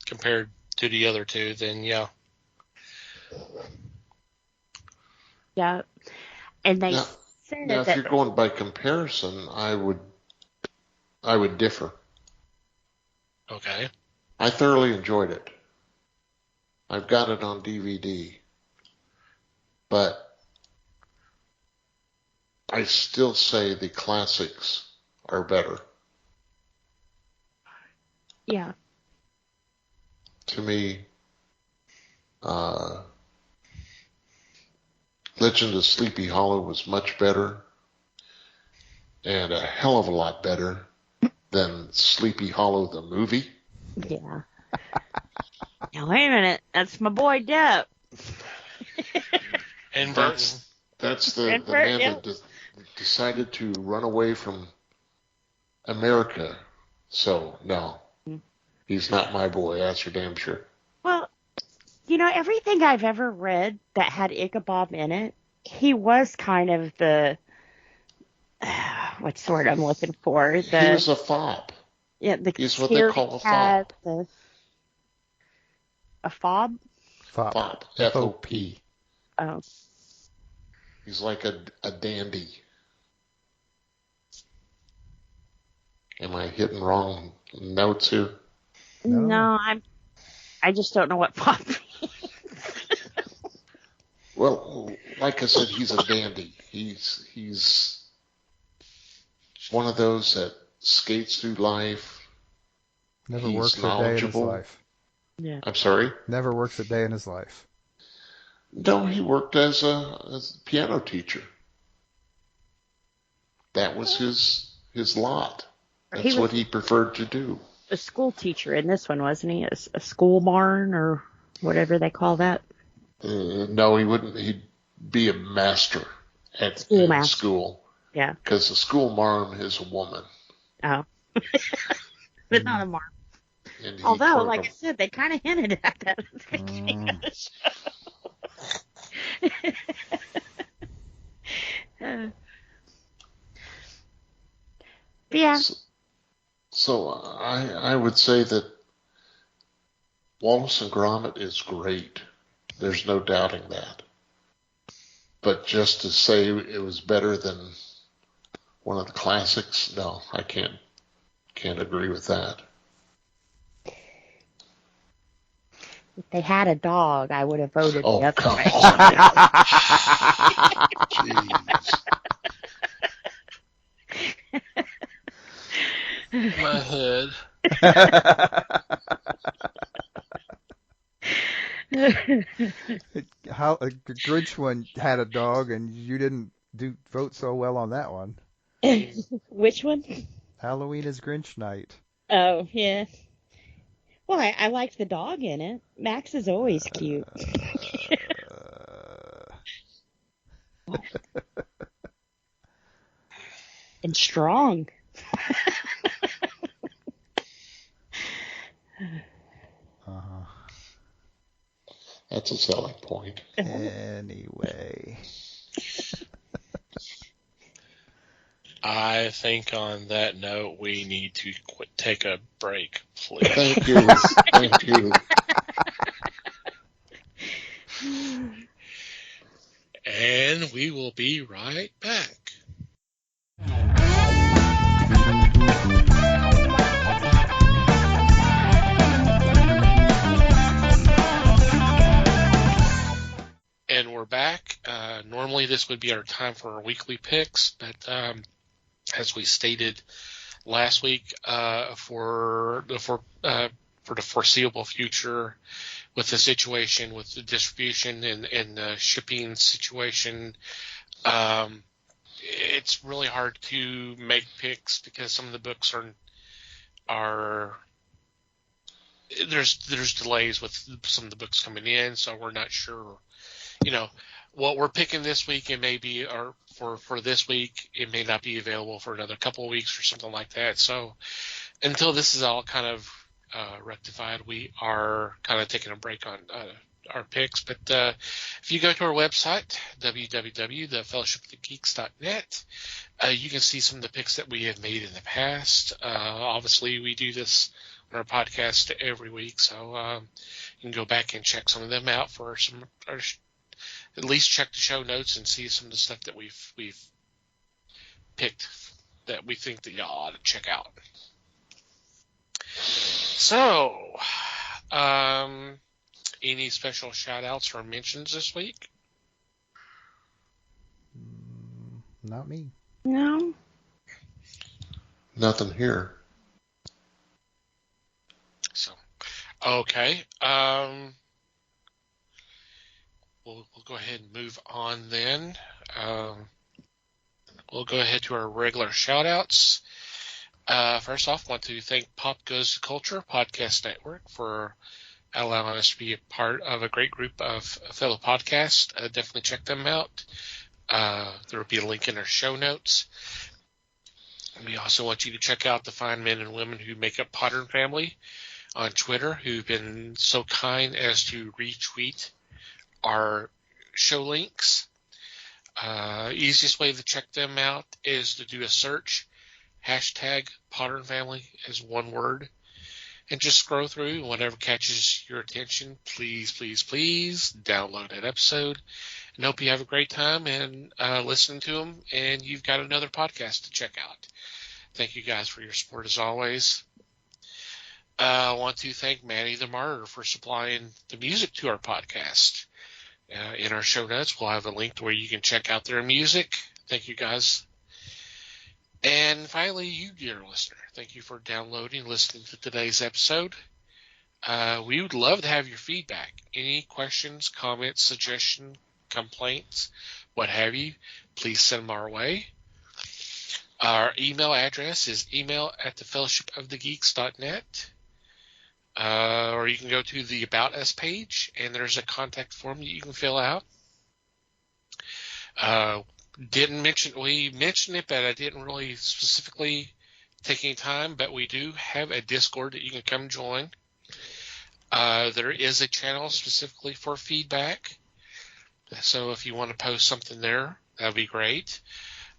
compared to the other two. Then yeah. Yeah, and they Now, said now if that. you're going by comparison, I would differ. Okay. I thoroughly enjoyed it. I've got it on DVD, but I still say the classics are better. Yeah. To me, Legend of Sleepy Hollow was much better, and a hell of a lot better than Sleepy Hollow the movie. Yeah. Now wait a minute, that's my boy Depp. And Burton. That's the And man Burton, that decided to run away from America. So, no, he's not my boy, that's for damn sure. Well, everything I've ever read that had Ichabob in it, he was kind of the what's the word I'm looking for? He was a fop. Yeah, the He's what they call a fop. A fob? Fop. F-O-P. Oh. He's like a dandy. Am I hitting wrong notes here? No, I just don't know what fob means. Well, like I said, he's a dandy. He's one of those that skates through life. Never He's works a day in his knowledgeable. life. Yeah. I'm sorry? Never works a day in his life. No, he worked as a piano teacher. That was his lot. That's what he preferred to do. A school teacher in this one, wasn't he? A school barn or whatever they call that. No, he wouldn't. He'd be a master at school. Yeah. Because the school marm is a woman. Oh. But not a marm. Although, like I said, they kind of hinted at that at the beginning of the show. But yeah. So I would say that Wallace and Gromit is great. There's no doubting that. But just to say it was better than one of the classics, no, I can't agree with that. If they had a dog, I would have voted the other come way. Jeez. My head. How a Grinch one had a dog, and you didn't vote so well on that one. Which one? Halloween is Grinch night. Oh, yeah. Well, I liked the dog in it. Max is always cute. And strong. That's a selling point. Anyway. I think on that note, we need to take a break, please. Thank you. Thank you. And we will be right back. And we're back. Normally this would be our time for our weekly picks, but as we stated last week, for the foreseeable future, with the situation with the distribution and the shipping situation. It's really hard to make picks because some of the books are there's delays with some of the books coming in, so we're not sure. What we're picking this week, it may be, or for this week, it may not be available for another couple of weeks or something like that. So until this is all kind of rectified, we are kind of taking a break on our picks. But if you go to our website, www.thefellowshipofthegeeks.net, you can see some of the picks that we have made in the past. Obviously, we do this on our podcast every week, so you can go back and check some of them out for some, or at least check the show notes and see some of the stuff that we've picked that we think that y'all ought to check out. So, any special shout-outs or mentions this week? Not me. No. Nothing here. So, okay. We'll go ahead and move on then. We'll go ahead to our regular shout-outs. First off, I want to thank Pop Goes the Culture Podcast Network for allowing us to be a part of a great group of fellow podcasts. Definitely check them out. There will be a link in our show notes. We also want you to check out the fine men and women who make up Podern Family on Twitter, who've been so kind as to retweet our show links. Easiest way to check them out is to do a search, hashtag Podern Family as one word, and just scroll through. Whatever catches your attention, please download that episode. And hope you have a great time and listening to them, and you've got another podcast to check out. Thank you guys for your support as always. I want to thank Manny the Martyr for supplying the music to our podcast. In our show notes, we'll have a link to where you can check out their music. Thank you, guys. And finally, you, dear listener, thank you for downloading and listening to today's episode. We would love to have your feedback. Any questions, comments, suggestions, complaints, what have you, please send them our way. Our email address is email@thefellowshipofthegeeks.net. Or you can go to the About Us page, and there's a contact form that you can fill out. We mentioned it, but I didn't really specifically take any time, but we do have a Discord that you can come join. There is a channel specifically for feedback, so if you want to post something there, that would be great.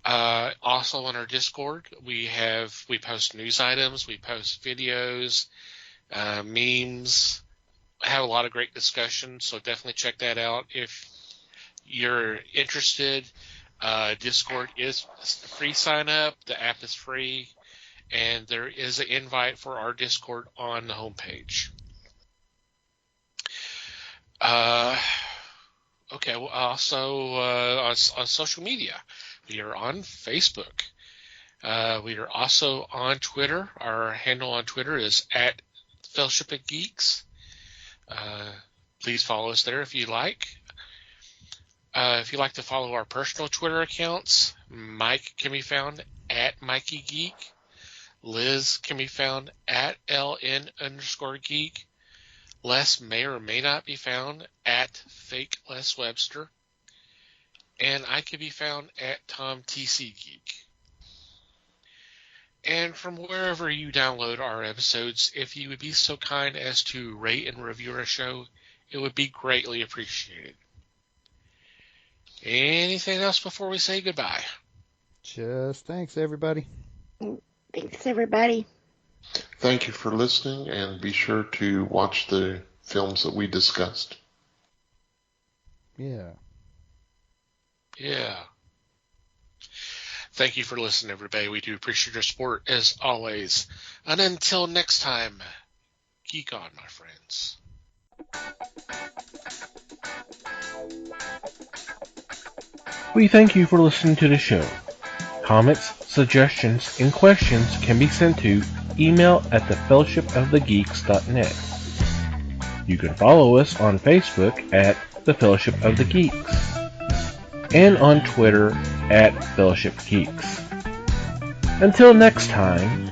Also on our Discord, we post news items, we post videos, memes, have a lot of great discussions, so definitely check that out if you're interested. Discord is a free sign up, the app is free, and there is an invite for our Discord on the homepage. Okay, well, also on social media, we are on Facebook. We are also on Twitter. Our handle on Twitter is @FellowshipOfGeeks. Please follow us there if you like. If you'd like to follow our personal Twitter accounts, Mike can be found @MikeyGeek. Liz can be found @LN_geek. Les may or may not be found @FakeLesWebster. And I can be found @TomTCGeek. And from wherever you download our episodes, if you would be so kind as to rate and review our show, it would be greatly appreciated. Anything else before we say goodbye? Just thanks, everybody. Thanks, everybody. Thank you for listening, and be sure to watch the films that we discussed. Yeah. Thank you for listening, everybody. We do appreciate your support, as always. And until next time, geek on, my friends. We thank you for listening to the show. Comments, suggestions, and questions can be sent to email@thefellowshipofthegeeks.net. You can follow us on Facebook at The Fellowship of the Geeks and on Twitter at Fellowship Geeks. Until next time,